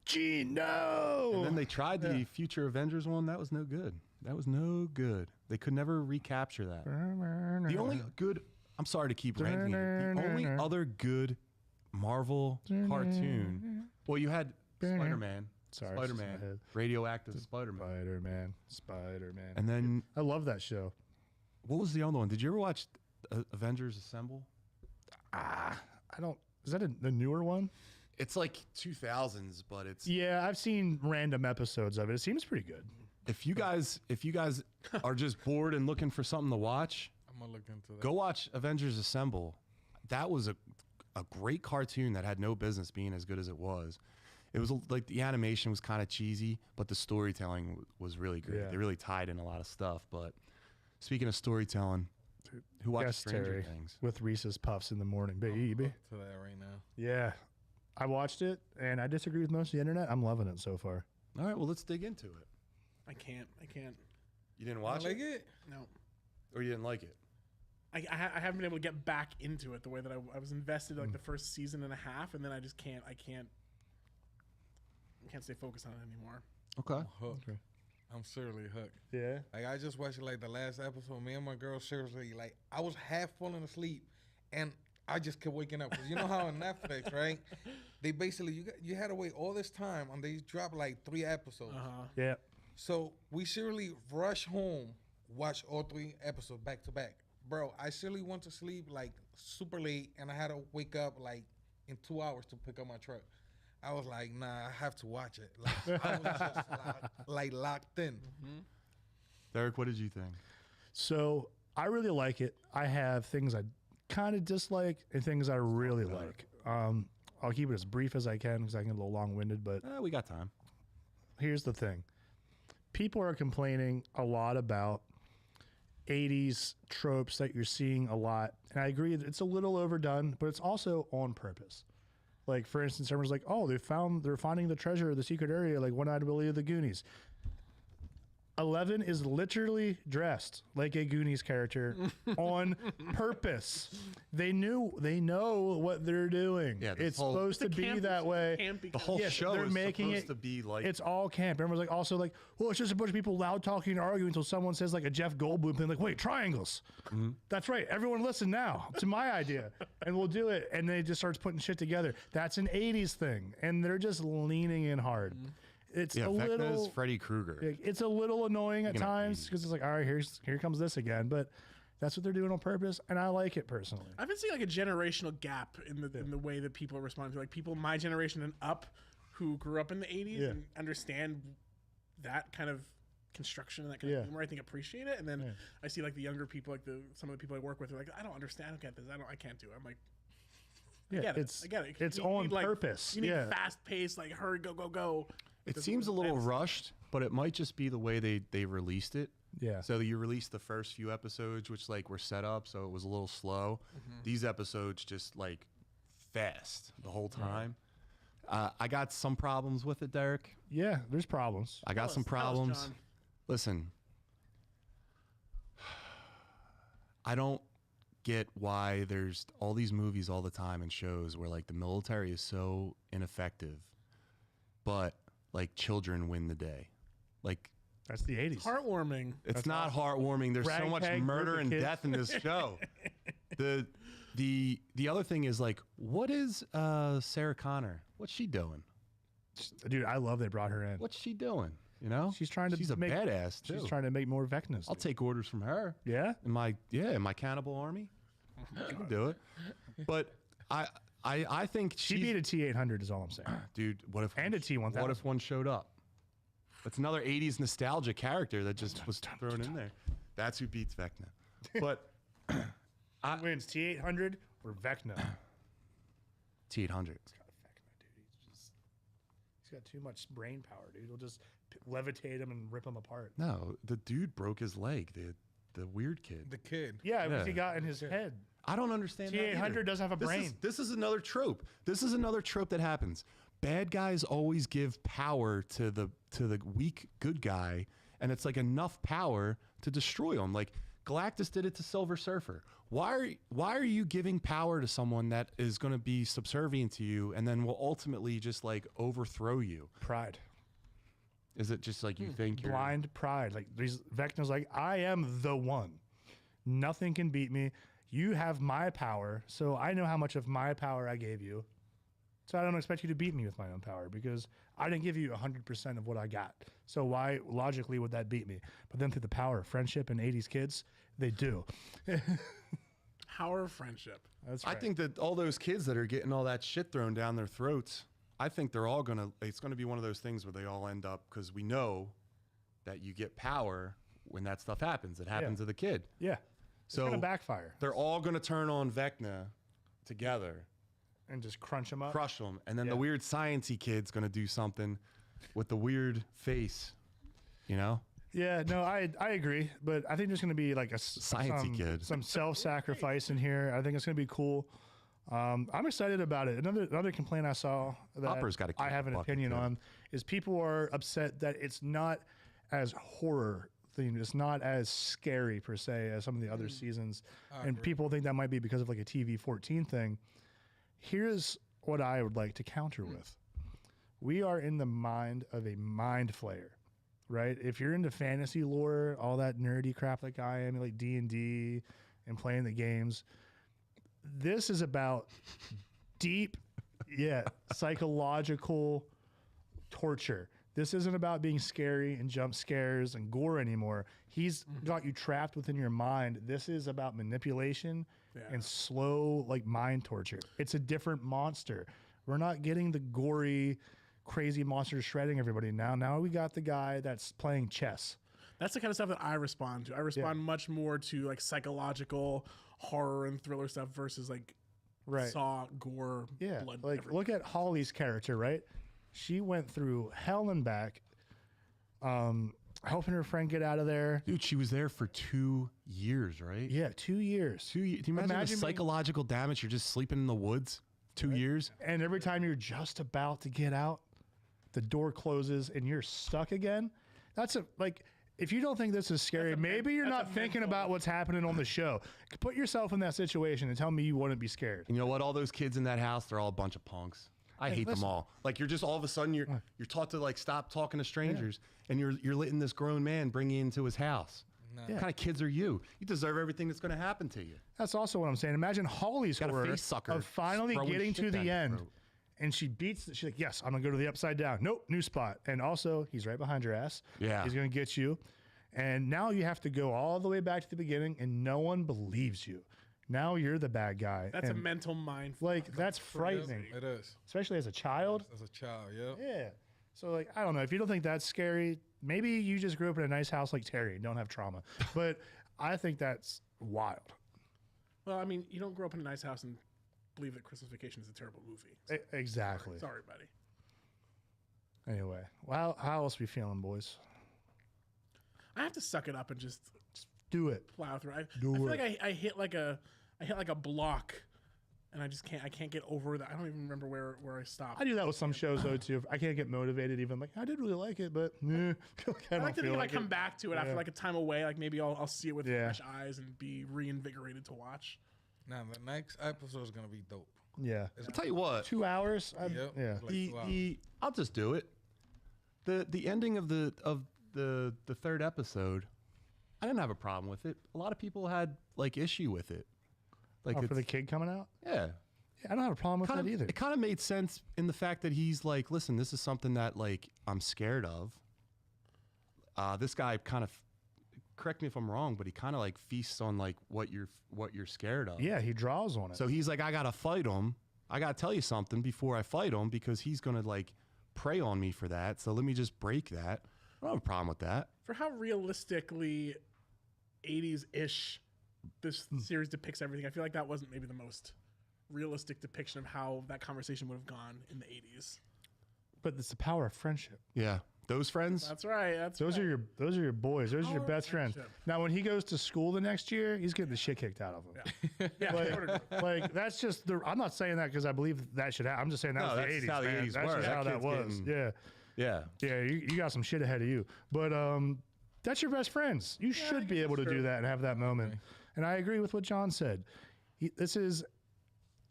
Gino! And then they tried the future Avengers one. That was no good. They could never recapture that. The only good, I'm sorry to keep ranting here, the only other good Marvel cartoon, well, you had Spider-Man. Spider-Man. Radioactive Spider-Man. Spider-Man. And then, I love that show. What was the other one? Did you ever watch Avengers Assemble? I don't, is that the newer one? It's like 2000s, but it's... Yeah, I've seen random episodes of it. It seems pretty good. If you guys are just bored and looking for something to watch, I'm gonna look into that. Go watch Avengers Assemble. That was a great cartoon that had no business being as good as it was. It was like the animation was kind of cheesy, but the storytelling was really great. Yeah. They really tied in a lot of stuff. But speaking of storytelling, who watched Stranger Things? With Reese's Puffs in the morning, baby. To that right now. Yeah. I watched it, and I disagree with most of the internet. I'm loving it so far. All right, well, let's dig into it. I can't. You didn't watch like it? No. Or you didn't like it? I haven't been able to get back into it the way that I was invested like the first season and a half, and then I just can't stay focused on it anymore. Okay. Hooked. I'm seriously hooked. Yeah. Like I just watched like the last episode. Me and my girl seriously like I was half falling asleep, and I just kept waking up because you know how on Netflix, right? They basically you had to wait all this time and they dropped like 3 episodes. Yeah. So we seriously rushed home, watched all 3 episodes back to back. Bro, I seriously went to sleep like super late, and I had to wake up like in 2 hours to pick up my truck. I was like, nah, I have to watch it. Like, I was just locked in. Derek, what did you think? So I really like it. I have things I kind of dislike and things I really like. I'll keep it as brief as I can because I can get a little long-winded, but We got time. here's the thing. People are complaining a lot about 80s tropes that you're seeing a lot. And I agree that it's a little overdone, but it's also on purpose. Like, for instance, everyone's like, oh, they're finding the treasure, the secret area, like One-Eyed Willie of the Goonies. 11 is literally dressed like a Goonies character on purpose. They know what they're doing. Yeah, it's supposed to be that way. The whole Yes, show they're is making supposed it- to be like It's all camp. Everyone's like, also like, well, it's just a bunch of people loud talking and arguing until someone says like a Jeff Goldblum thing, like, wait, triangles. That's right. Everyone listen now to my idea, and we'll do it. And they just starts putting shit together. That's an 80s thing, and they're just leaning in hard. It's a Vecna's little. Freddy Krueger. It's a little annoying at Speaking of times 80s. because it's like, all right, here comes this again. But that's what they're doing on purpose, and I like it personally. I've been seeing like a generational gap in the way that people are responding to like people my generation and up who grew up in the 80s Yeah. and understand that kind of construction and that kind Yeah. of humor. I think appreciate it, and then I see like the younger people, like some of the people I work with, are like, I don't understand, I don't get this, I can't do it. I'm like, Yeah, I get it. it's You on need, like, purpose. You need Yeah. fast paced, like hurry, go, go, go. It seems a little rushed, but it might just be the way they released it. Yeah. So you released the first few episodes, which like were set up, so it was a little slow. These episodes just like fast the whole time. I got some problems with it, Derek. Yeah, there's problems. I got some Tell us, problems. John. Listen, I don't get why there's all these movies all the time and shows where like the military is so ineffective, but like children win the day. Like That's the 80s. Heartwarming. it's not heartwarming. There's so much Ragtag murder group of and kids. death in this show. The other thing is like, what is Sarah Connor? What's she doing? Dude, I love they brought her in. What's she doing? You know, She's trying to She's a make- badass too. She's trying to make more Vecnas. I'll take orders from her. Yeah? In my cannibal army. She can do it. But I think She beat a T800 is all I'm saying. dude, what if And a T1000. What if one showed up? It's another 80s nostalgia character that just was thrown in there. That's who beats Vecna. But Who wins, T800 or Vecna? T800. Vecna, dude. He's got too much brain power, dude. He'll just levitate him and rip him apart. No, the dude broke his leg. The weird kid. The kid. Yeah, Yeah. he got in his head. I don't understand that T800 either. doesn't have a brain. This is another trope. This is another trope that happens. Bad guys always give power to the weak good guy, and it's like enough power to destroy him. Like Galactus did it to Silver Surfer. Why are you giving power to someone that is going to be subservient to you and then will ultimately just like overthrow you? Pride. Is it just like you think you're Blind pride. Like these Vecna's like, I am the one. Nothing can beat me. You have my power, so I know how much of my power I gave you. So I don't expect you to beat me with my own power because I didn't give you 100% of what I got. So why logically would that beat me? But then through the power of friendship and 80s kids, they do. Power of friendship. That's I right. think that all those kids that are getting all that shit thrown down their throats, I think they're all it's gonna be one of those things where they all end up, because we know that you get power when that stuff happens. It happens to the kid. Yeah. It's So gonna backfire they're all gonna turn on Vecna together, and just crunch them up. crush them, and then Yeah. the weird sciencey kid's gonna do something with the weird face, you know? Yeah, no, I agree, but I think there's going to be like Sciencey kid. some self-sacrifice in here. I think it's going to be cool. I'm excited about it. Another complaint I saw that Hopper's got a I cute have an bucket, opinion too. on is people are upset that it's not as horror themed. It's not as scary per se as some of the other seasons, and people think that might be because of like a TV 14 thing. Here's what I would like to counter with: we are in the mind of a mind flayer, right? If you're into fantasy lore, all that nerdy crap like I am, like D&D and playing the games, this is about deep, psychological torture. This isn't about being scary and jump scares and gore anymore. He's got you trapped within your mind. This is about manipulation and slow, like, mind torture. It's a different monster. We're not getting the gory, crazy monster shredding everybody now. Now we got the guy that's playing chess. That's the kind of stuff that I respond to. I respond much more to like psychological horror and thriller stuff versus like saw, gore, blood. Like, everything. look at Holly's character, right? She went through hell and back, helping her friend get out of there. Dude, she was there for 2 years, right? Yeah, 2 years. 2 years. Do you imagine the psychological damage? You're just sleeping in the woods 2 years. And every time you're just about to get out, the door closes and you're stuck again. That's if you don't think this is scary, maybe you're not thinking about what's happening on the show. Put yourself in that situation and tell me you wouldn't be scared. And you know what? All those kids in that house, they're all a bunch of punks. I hate them all. Like, you're just all of a sudden you're taught to like stop talking to strangers, and you're letting this grown man bring you into his house. What kind of kids are you? You deserve everything that's going to happen to you. That's also what I'm saying. Imagine Holly's Got a horror face sucker of finally throwing getting shit to down the your end, throat. and she beats. She's like, "Yes, I'm gonna go to the upside down. Nope, new spot." And also, he's right behind your ass. Yeah, he's gonna get you. And now you have to go all the way back to the beginning, and no one believes you. Now you're the bad guy. That's a and, mental mind. like, that's frightening. It is. Especially as a child. As a child, yeah. Yeah. So, like, I don't know. If you don't think that's scary, maybe you just grew up in a nice house like Terry and don't have trauma. But I think that's wild. Well, I mean, you don't grow up in a nice house and believe that Christmas Vacation is a terrible movie. So, Exactly. sorry, buddy. Anyway, well, how else we feeling, boys? I have to suck it up and just Do it. plow through. I Do feel it. like I hit like a block, and I just can't get over that. I don't even remember where I stopped. I do that with some shows though too. If I can't get motivated, even like I did really like it, but I I don't like to think feel if like I come it. back to it after like a time away, like maybe I'll see it with Yeah. fresh eyes and be reinvigorated to watch. Now the next episode is gonna be dope. Yeah, I'll tell you what. 2 hours. Yep. Yeah, Like 2 hours. I'll just do it. The ending of the third episode, I didn't have a problem with it. A lot of people had like issue with it. Like for the kid coming out. yeah. I don't have a problem with that either. It kind of made sense in the fact that he's like, listen, this is something that like I'm scared of. This guy kind of, correct me if I'm wrong, but he kind of like feasts on like what you're scared of. Yeah, he draws on it. So he's like, I gotta fight him. I gotta tell you something before I fight him because he's gonna like prey on me for that. So let me just break that. I don't have a problem with that. For how realistically 80s-ish this series depicts everything, I feel like that wasn't maybe the most realistic depiction of how that conversation would have gone in the 80s. but it's the power of friendship. Yeah, those friends. That's right. Those are your boys. Those are your Power of best friends. friendship. Now, when he goes to school the next year, he's getting the shit kicked out of him. Yeah, totally. Like that's just the. I'm not saying that because I believe that should happen. I'm just saying that No, was the that's 80s. how the man. 80s That's were. just That how that kid's was. getting- Yeah, Yeah. you got some shit ahead of you. But that's your best friends. You should be able to do that and have that moment. And I agree with what John said. This is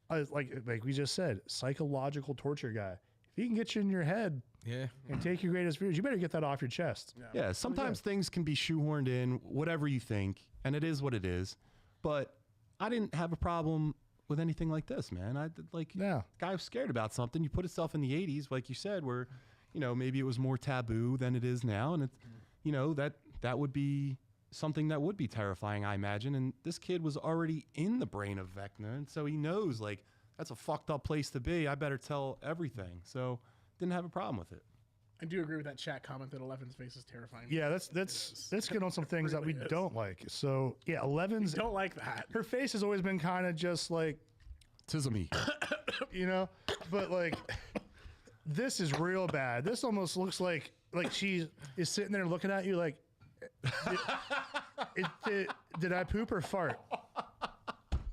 like we just said, psychological torture guy. If he can get you in your head Yeah. and take your greatest fears, you better get that off your chest. Yeah, sometimes things can be shoehorned in, whatever you think, and it is what it is. But I didn't have a problem with anything like this, man. I did, like, Yeah. guy was scared about something. You put itself in the 80s, like you said, where, you know, maybe it was more taboo than it is now, and it's, you know, that would be something that would be terrifying, I imagine. And this kid was already in the brain of Vecna, and so he knows, like, that's a fucked up place to be. I better tell everything. So didn't have a problem with it. I do agree with that chat comment that 11's face is terrifying. Yeah, let's get on some things that we really is. don't like. So yeah, 11's Don't like that. her face has always been kind of just like, Tis me. you know, but like this is real bad. This almost looks like she is sitting there looking at you like, did I poop or fart?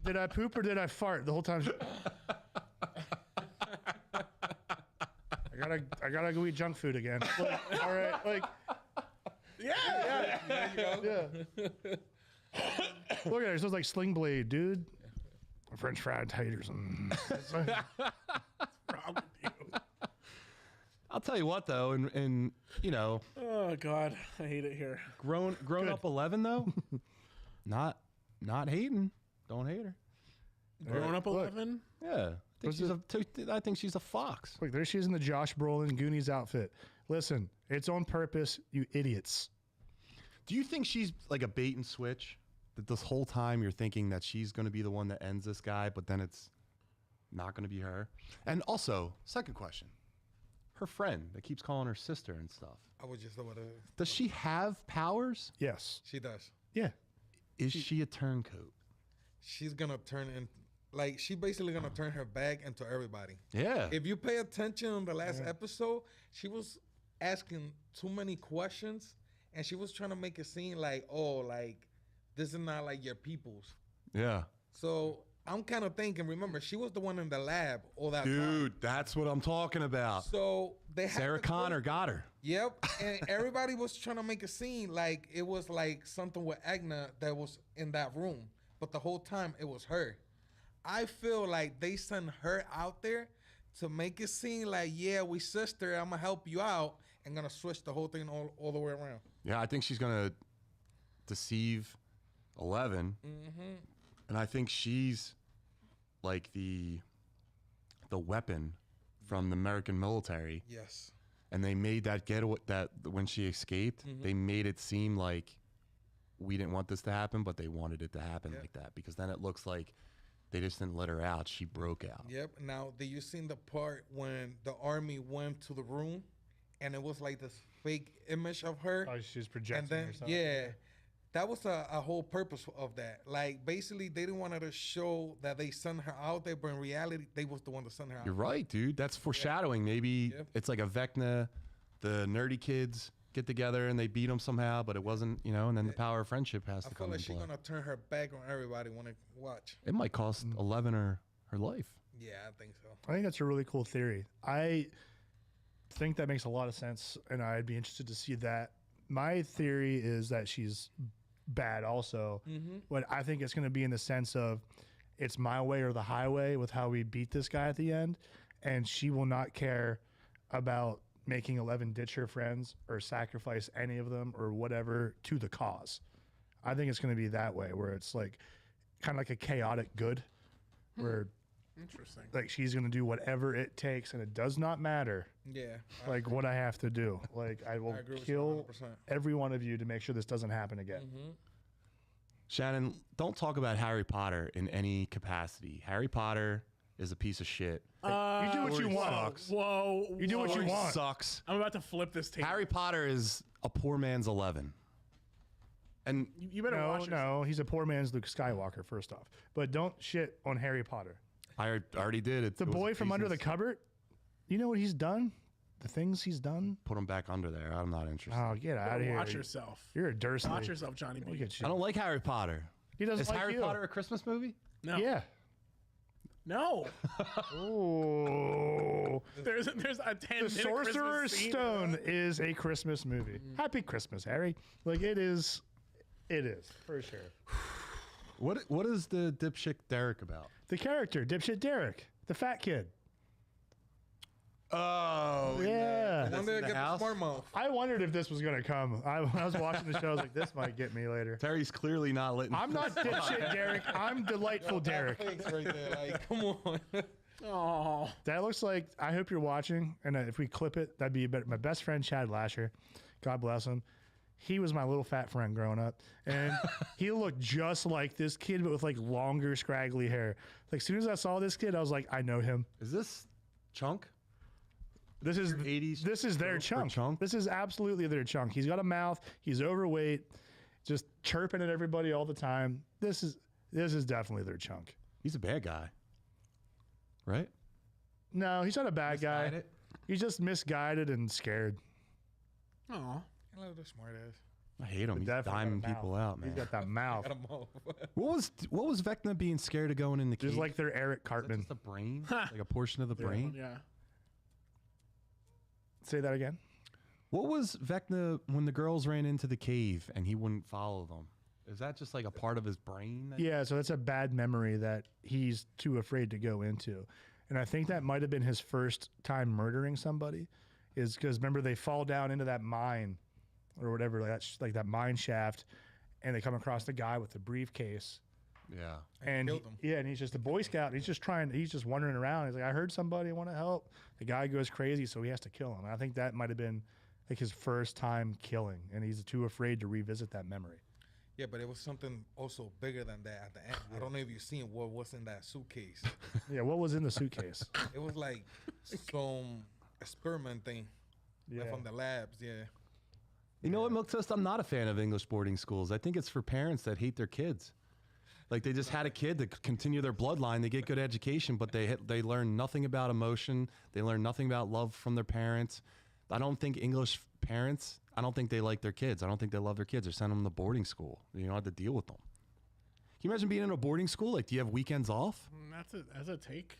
Did I poop or did I fart the whole time? I gotta go eat junk food again. Like, all right, like Yeah. Yeah. Look at her. It smells like Sling Blade, dude. French fried taters. Wrong with you? I'll tell you what though, and you know, Oh God, I hate it here. grown up 11 though, not hating. Don't hate her. Grown up Look. 11. Yeah, I think she's a fox. Look, there she is in the Josh Brolin Goonies outfit. Listen, it's on purpose, you idiots. Do you think she's like a bait and switch? That this whole time you're thinking that she's going to be the one that ends this guy, but then it's not going to be her. And also, second question. Her friend that keeps calling her sister and stuff. I was just about to. Does she have powers? Yes. She does. Yeah. Is she a turncoat? She's gonna turn in, like she basically gonna turn her back into everybody. Yeah. If you pay attention on the last episode, she was asking too many questions, and she was trying to make it seem like, oh, like this is not like your people's. Yeah. So I'm kind of thinking, remember, she was the one in the lab all that time. Dude, that's what I'm talking about. So they had Sarah to go- Connor got her. Yep, and everybody was trying to make it seem like it was like something with Agna that was in that room, but the whole time it was her. I feel like they sent her out there to make it seem like, yeah, we sister, I'm gonna help you out, and gonna switch the whole thing all the way around. Yeah, I think she's going to deceive 11. And I think she's like the weapon from the American military. Yes. And they made that getaway, that when she escaped, they made it seem like we didn't want this to happen, but they wanted it to happen like that, because then it looks like they just didn't let her out. She broke out. Yep. Now, did you seen the part when the army went to the room, and it was like this fake image of her? Oh, she's And projecting then, herself. yeah, that was a whole purpose of that. Like, basically, they didn't want her to show that they sent her out there, but in reality, they was the one that sent her out. You're right, dude. That's foreshadowing. Maybe Yep. it's like a Vecna, the nerdy kids get together and they beat them somehow, but it wasn't, you know, and then the power of friendship has I to feel come like into she's play. gonna turn her back on everybody when they watch. It might cost 11 her life. Yeah, I think so. I think that's a really cool theory. I think that makes a lot of sense, and I'd be interested to see that. My theory is that she's bad also, but I think it's going to be in the sense of it's my way or the highway with how we beat this guy at the end, and she will not care about making 11 ditch her friends or sacrifice any of them or whatever to the cause. I think it's going to be that way, where it's like kind of like a chaotic good, where Interesting. like she's going to do whatever it takes, and it does not matter Yeah. like what I have to do. Like I will I agree with you kill 100%. every one of you to make sure this doesn't happen again. Shannon, don't talk about Harry Potter in any capacity. Harry Potter is a piece of shit. You do what you Story want. sucks. Whoa. You do what you Story want. Sucks. I'm about to flip this table. Harry Potter is a poor man's 11. And You better watch yourself. No, he's a poor man's Luke Skywalker, first off. But don't shit on Harry Potter. I already did it. The boy from under the cupboard, you know what he's done? The things he's done? Put him back under there. I'm not interested. Oh, get out of here. Watch yourself. You're a Dursley. Watch yourself, Johnny B. Look at I you. don't like Harry Potter. He doesn't Is like Harry you. Potter a Christmas movie? No. Yeah. No. Oh. There's a 10-minute The Sorcerer's Christmas scene. Stone is a Christmas movie. Happy Christmas, Harry. Like it is for sure. What is the dipshit Derek about? The character, dipshit Derek, the fat kid. Oh, Yeah. When did in I the get house? the smart mouth? I wondered if this was gonna come. When I was watching the show, I was like, "This might get me later." Terry's clearly not letting. I'm not dipshit Derek. I'm delightful Derek. Thanks right there. Like, come on. Oh. That looks like. I hope you're watching, and if we clip it, that'd be better. My best friend Chad Lasher, God bless him. He was my little fat friend growing up, and he looked just like this kid, but with like longer, scraggly hair. Like as soon as I saw this kid, I was like, I know him. Is this Chunk? This is 80s This is their trope for chunk. Chunk? This is absolutely their chunk. He's got a mouth. He's overweight, just chirping at everybody all the time. This is definitely their chunk. He's a bad guy, right? No, he's not a bad guy. Misguided? He's just misguided and scared. Oh. I love the smart ass. I hate him. He's Definitely got a diming mouth. people out, man. He's got that mouth. Got 'em all. What was Vecna being scared of going in the cage? Just like their Eric Is that Cartman. just the brain, like a portion of the brain. Yeah. Say that again. What was Vecna when the girls ran into the cave and he wouldn't follow them? Is that just like a part of his brain? Yeah, so that's a bad memory that he's too afraid to go into. And I think that might have been his first time murdering somebody, is because remember they fall down into that mine or whatever, like that mine shaft, and they come across the guy with the briefcase. Yeah. And killed him. yeah, and he's just a Boy Scout. He's just wandering around. He's like, I heard somebody, I want to help. The guy goes crazy, so he has to kill him. And I think that might have been like his first time killing, and he's too afraid to revisit that memory. Yeah, but it was something also bigger than that at the end. I don't know if you've seen what was in that suitcase. Yeah, what was in the suitcase? It was like some experiment thing from the labs. Yeah. You know what, Milk Toast? I'm not a fan of English boarding schools. I think it's for parents that hate their kids. Like they just had a kid to continue their bloodline. They get good education, but they learn nothing about emotion. They learn nothing about love from their parents. I don't think English parents, I don't think they like their kids. I don't think they love their kids or send them to boarding school. You don't have to deal with them. Can you imagine being in a boarding school? Like, do you have weekends off? That's a take.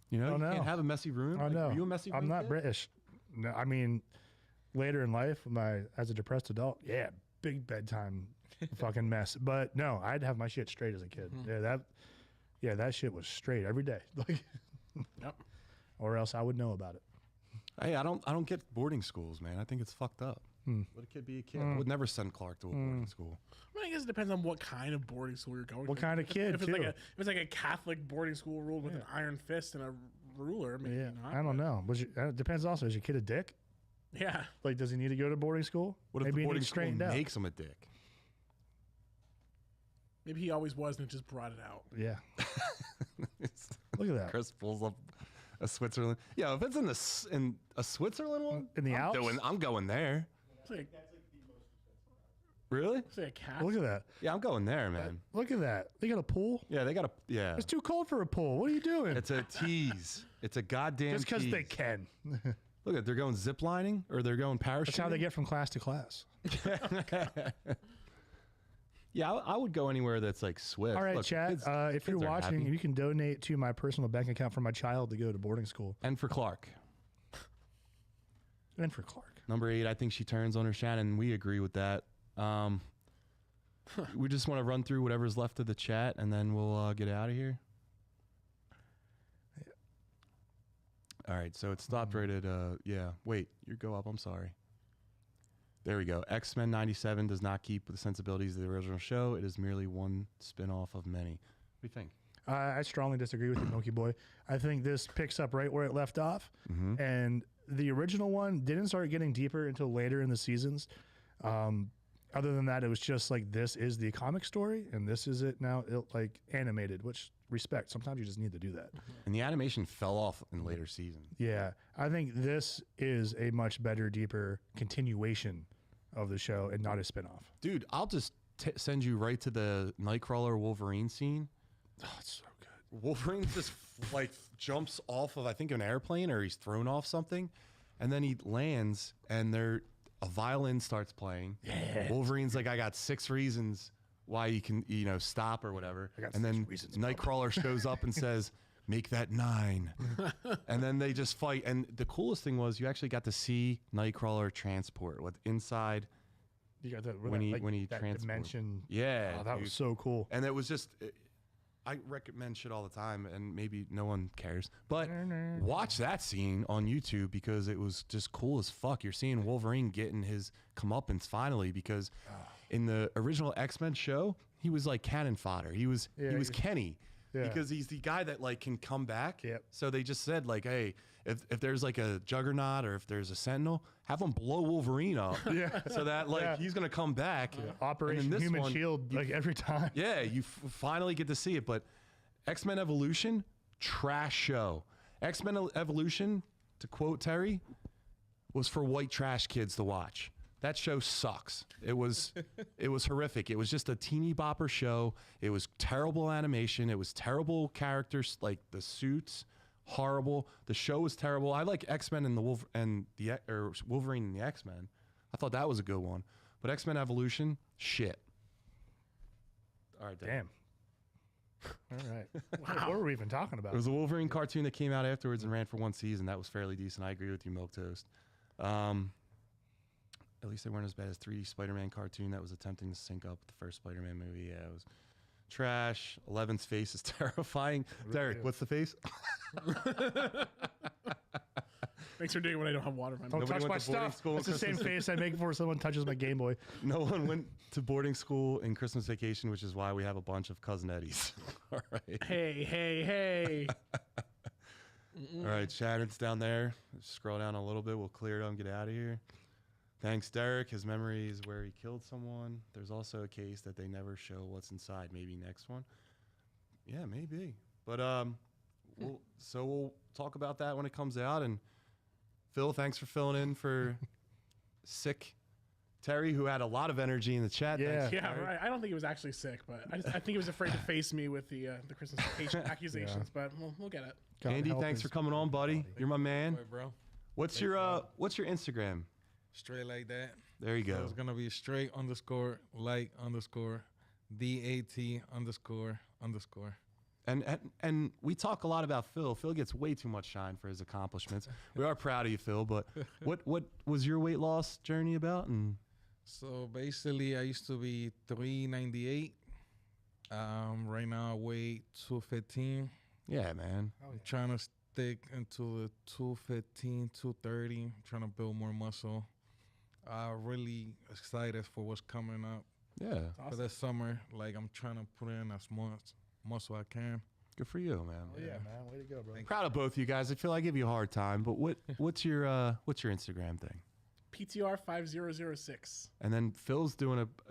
You know, Oh, you no. can't have a messy room. Oh, Like, no. Are you a messy room I'm not kid? British. No, I mean, later in life, as a depressed adult, yeah, big bedtime fucking mess. But no, I'd have my shit straight as a kid. That shit was straight every day. Like, Yep. or else I would know about it. Hey, I don't get boarding schools, man. I think it's fucked up. Let a kid be a kid. I would never send Clark to a boarding school. I mean, I guess it depends on what kind of boarding school you're going to. What kind of kid, If it's, too? if it's like a Catholic boarding school ruled with an iron fist and a ruler, maybe Yeah, not. I don't know. It depends also. Is your kid a dick? Yeah. Like, does he need to go to boarding school? What if Maybe the he boarding needs school straightened out. makes him a dick? Maybe he always was and it just brought it out. Yeah. Look at that. Chris pulls up a Switzerland. Yeah, if it's in a Switzerland one, In the Alps? I'm going there. It's like, Really? it's like a cat. Look at that. Yeah, I'm going there, man. Look at that. They got a pool? Yeah, they got a yeah. It's too cold for a pool. What are you doing? It's a tease. It's a goddamn Just because tease. they can. Look at, they're going zip lining or they're going parachuting. That's how they get from class to class. Yeah, I would go anywhere that's like Swiss. All right, Look, chat. kids- If you're kids are watching, happy. you can donate to my personal bank account for my child to go to boarding school. And for Clark. And for Clark. Number 8, I think she turns on her Shannon. We agree with that. We just want to run through whatever's left of the chat, and then we'll get out of here. All right, so it stopped right at, yeah. Wait, you go up. I'm sorry. There we go. X-Men 97 does not keep with the sensibilities of the original show. It is merely one spin-off of many. What do you think? I strongly disagree with you, Milky Boy. I think this picks up right where it left off. And the original one didn't start getting deeper until later in the seasons. Other than that, it was just like, this is the comic story, and this is it now, like animated, which respect. Sometimes you just need to do that. And the animation fell off in later seasons. Yeah. I think this is a much better, deeper continuation of the show and not a spinoff. Dude, I'll just send you right to the Nightcrawler Wolverine scene. Oh, it's so good. Wolverine just like jumps off of, I think, an airplane, or he's thrown off something, and then he lands, and a violin starts playing. Yeah. Wolverine's like, I got 6 reasons why you can, stop or whatever. I got And 6 then reasons, Nightcrawler shows up and says, make that 9. And then they just fight. And the coolest thing was you actually got to see Nightcrawler transport with inside. You got that When he that transported. dimension. Yeah. Oh, that dude. was so cool. And it was just, I recommend shit all the time, and maybe no one cares, but watch that scene on YouTube because it was just cool as fuck. You're seeing Wolverine getting his comeuppance finally, because in the original X-Men show, he was like cannon fodder. He was Kenny. Yeah. Because he's the guy that like can come back. Yep. So they just said like, hey, if there's like a Juggernaut or if there's a Sentinel, have him blow Wolverine up. Yeah. So that like Yeah. he's gonna come back. Operation And then this Human one, Shield, like every time. yeah, you finally get to see it. But X-Men Evolution, trash show. X-Men Evolution, to quote Terry, was for white trash kids to watch. That show sucks. It was horrific. It was just a teeny bopper show. It was terrible animation. It was terrible characters, like the suits, horrible. The show was terrible. I like X-Men and Wolverine and the X-Men. I thought that was a good one. But X-Men Evolution, shit. All right, Dan. Damn. All right. What were we even talking about? It was a Wolverine cartoon that came out afterwards and ran for 1 season. That was fairly decent. I agree with you, Milk Toast. at least they weren't as bad as 3D Spider-Man cartoon that was attempting to sync up with the first Spider-Man movie. Yeah, it was trash. 11's face is terrifying. Derek, what's the face? Thanks for doing it when I don't have water in my Don't mouth. Nobody touch went my to boarding stuff. school That's the in same Christmas. face I make before someone touches my Game Boy. No one went to boarding school in Christmas vacation, which is why we have a bunch of cousin Eddies. All right. Hey. All right, Shannon's down there. Scroll down a little bit. We'll clear it up and get out of here. Thanks, Derek. His memory is where he killed someone. There's also a case that they never show what's inside. Maybe next one. Yeah, maybe. But we'll talk about that when it comes out. And Phil, thanks for filling in for sick Terry, who had a lot of energy in the chat. Yeah. Thanks, Yeah, Terry. right. I don't think he was actually sick, but I think he was afraid to face me with the Christmas vacation accusations. But we'll get it. God Andy, help thanks his for coming on, buddy. You're my man. Boy, bro. What's your Instagram? Straight like that. There you So go. it's gonna be straight _ light _ DAT _ And we talk a lot about Phil. Phil gets way too much shine for his accomplishments. We are proud of you, Phil. But what was your weight loss journey about? And So basically, I used to be 398. Right now I weigh 215. yeah, man. I'm trying to stick into the 215, 230. I'm trying to build more muscle. Really excited for what's coming up Yeah, for this summer. Like I'm trying to put in as much muscle I can. good for you, man. Oh, yeah, man. Way to go, bro. Proud of both of you guys. I feel like I give you a hard time, but what's your Instagram thing? PTR 5006. And then Phil's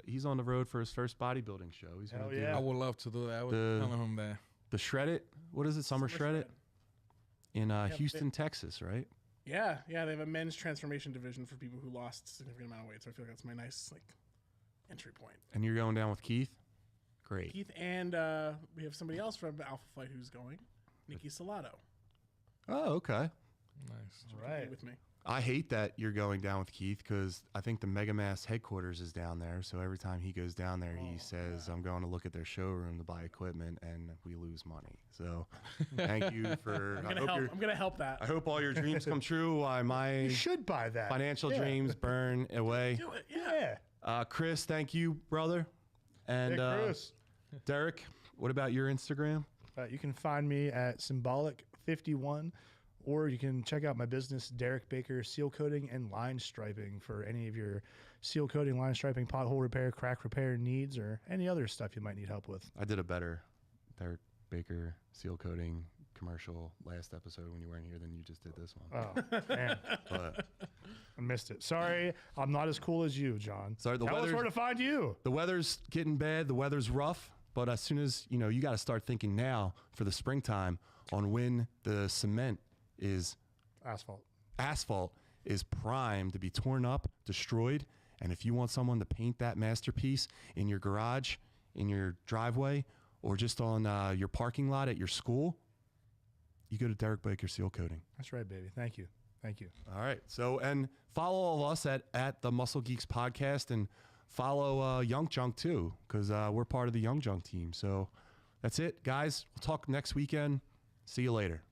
he's on the road for his first bodybuilding show. He's gonna Hell do yeah. I would love to do that. I was telling him that. the Shred It. What is it? Summer Shred It in Houston, Texas, right? Yeah, they have a men's transformation division for people who lost a significant amount of weight. So I feel like that's my nice entry point. And you're going down with Keith. Great. Keith and we have somebody else from Alpha Flight who's going, Nikki Salato. Oh, okay. Nice. All right. With me. I hate that you're going down with Keith because I think the Megamass headquarters is down there. So every time he goes down there, he says, I'm going to look at their showroom to buy equipment, and we lose money. So thank you for... I'm gonna help that. I hope all your dreams come true. My You should buy that. financial Yeah. dreams burn away. Do it. Yeah. Yeah. Chris, thank you, brother. And Hey, Chris. Derek, what about your Instagram? You can find me at Symbolic51, or you can check out my business, Derek Baker Seal Coating and Line Striping, for any of your seal coating, line striping, pothole repair, crack repair needs, or any other stuff you might need help with. I did a better Derek Baker seal coating commercial last episode when you weren't here than you just did this one. Oh, man. But I missed it. Sorry, I'm not as cool as you, John. Sorry, the Tell us weather's- where to find you. the weather's getting bad. The weather's rough. But as soon as, you got to start thinking now for the springtime on when the cement is asphalt is primed to be torn up, destroyed. And if you want someone to paint that masterpiece in your garage, in your driveway, or just on your parking lot at your school, you go to Derek Baker Seal Coating. That's right, baby. Thank you. Thank you. All right. So, and follow all of us at the Muscle Geeks podcast, and follow Young Junk too, because we're part of the Young Junk team. So that's it, guys. We'll talk next weekend. See you later.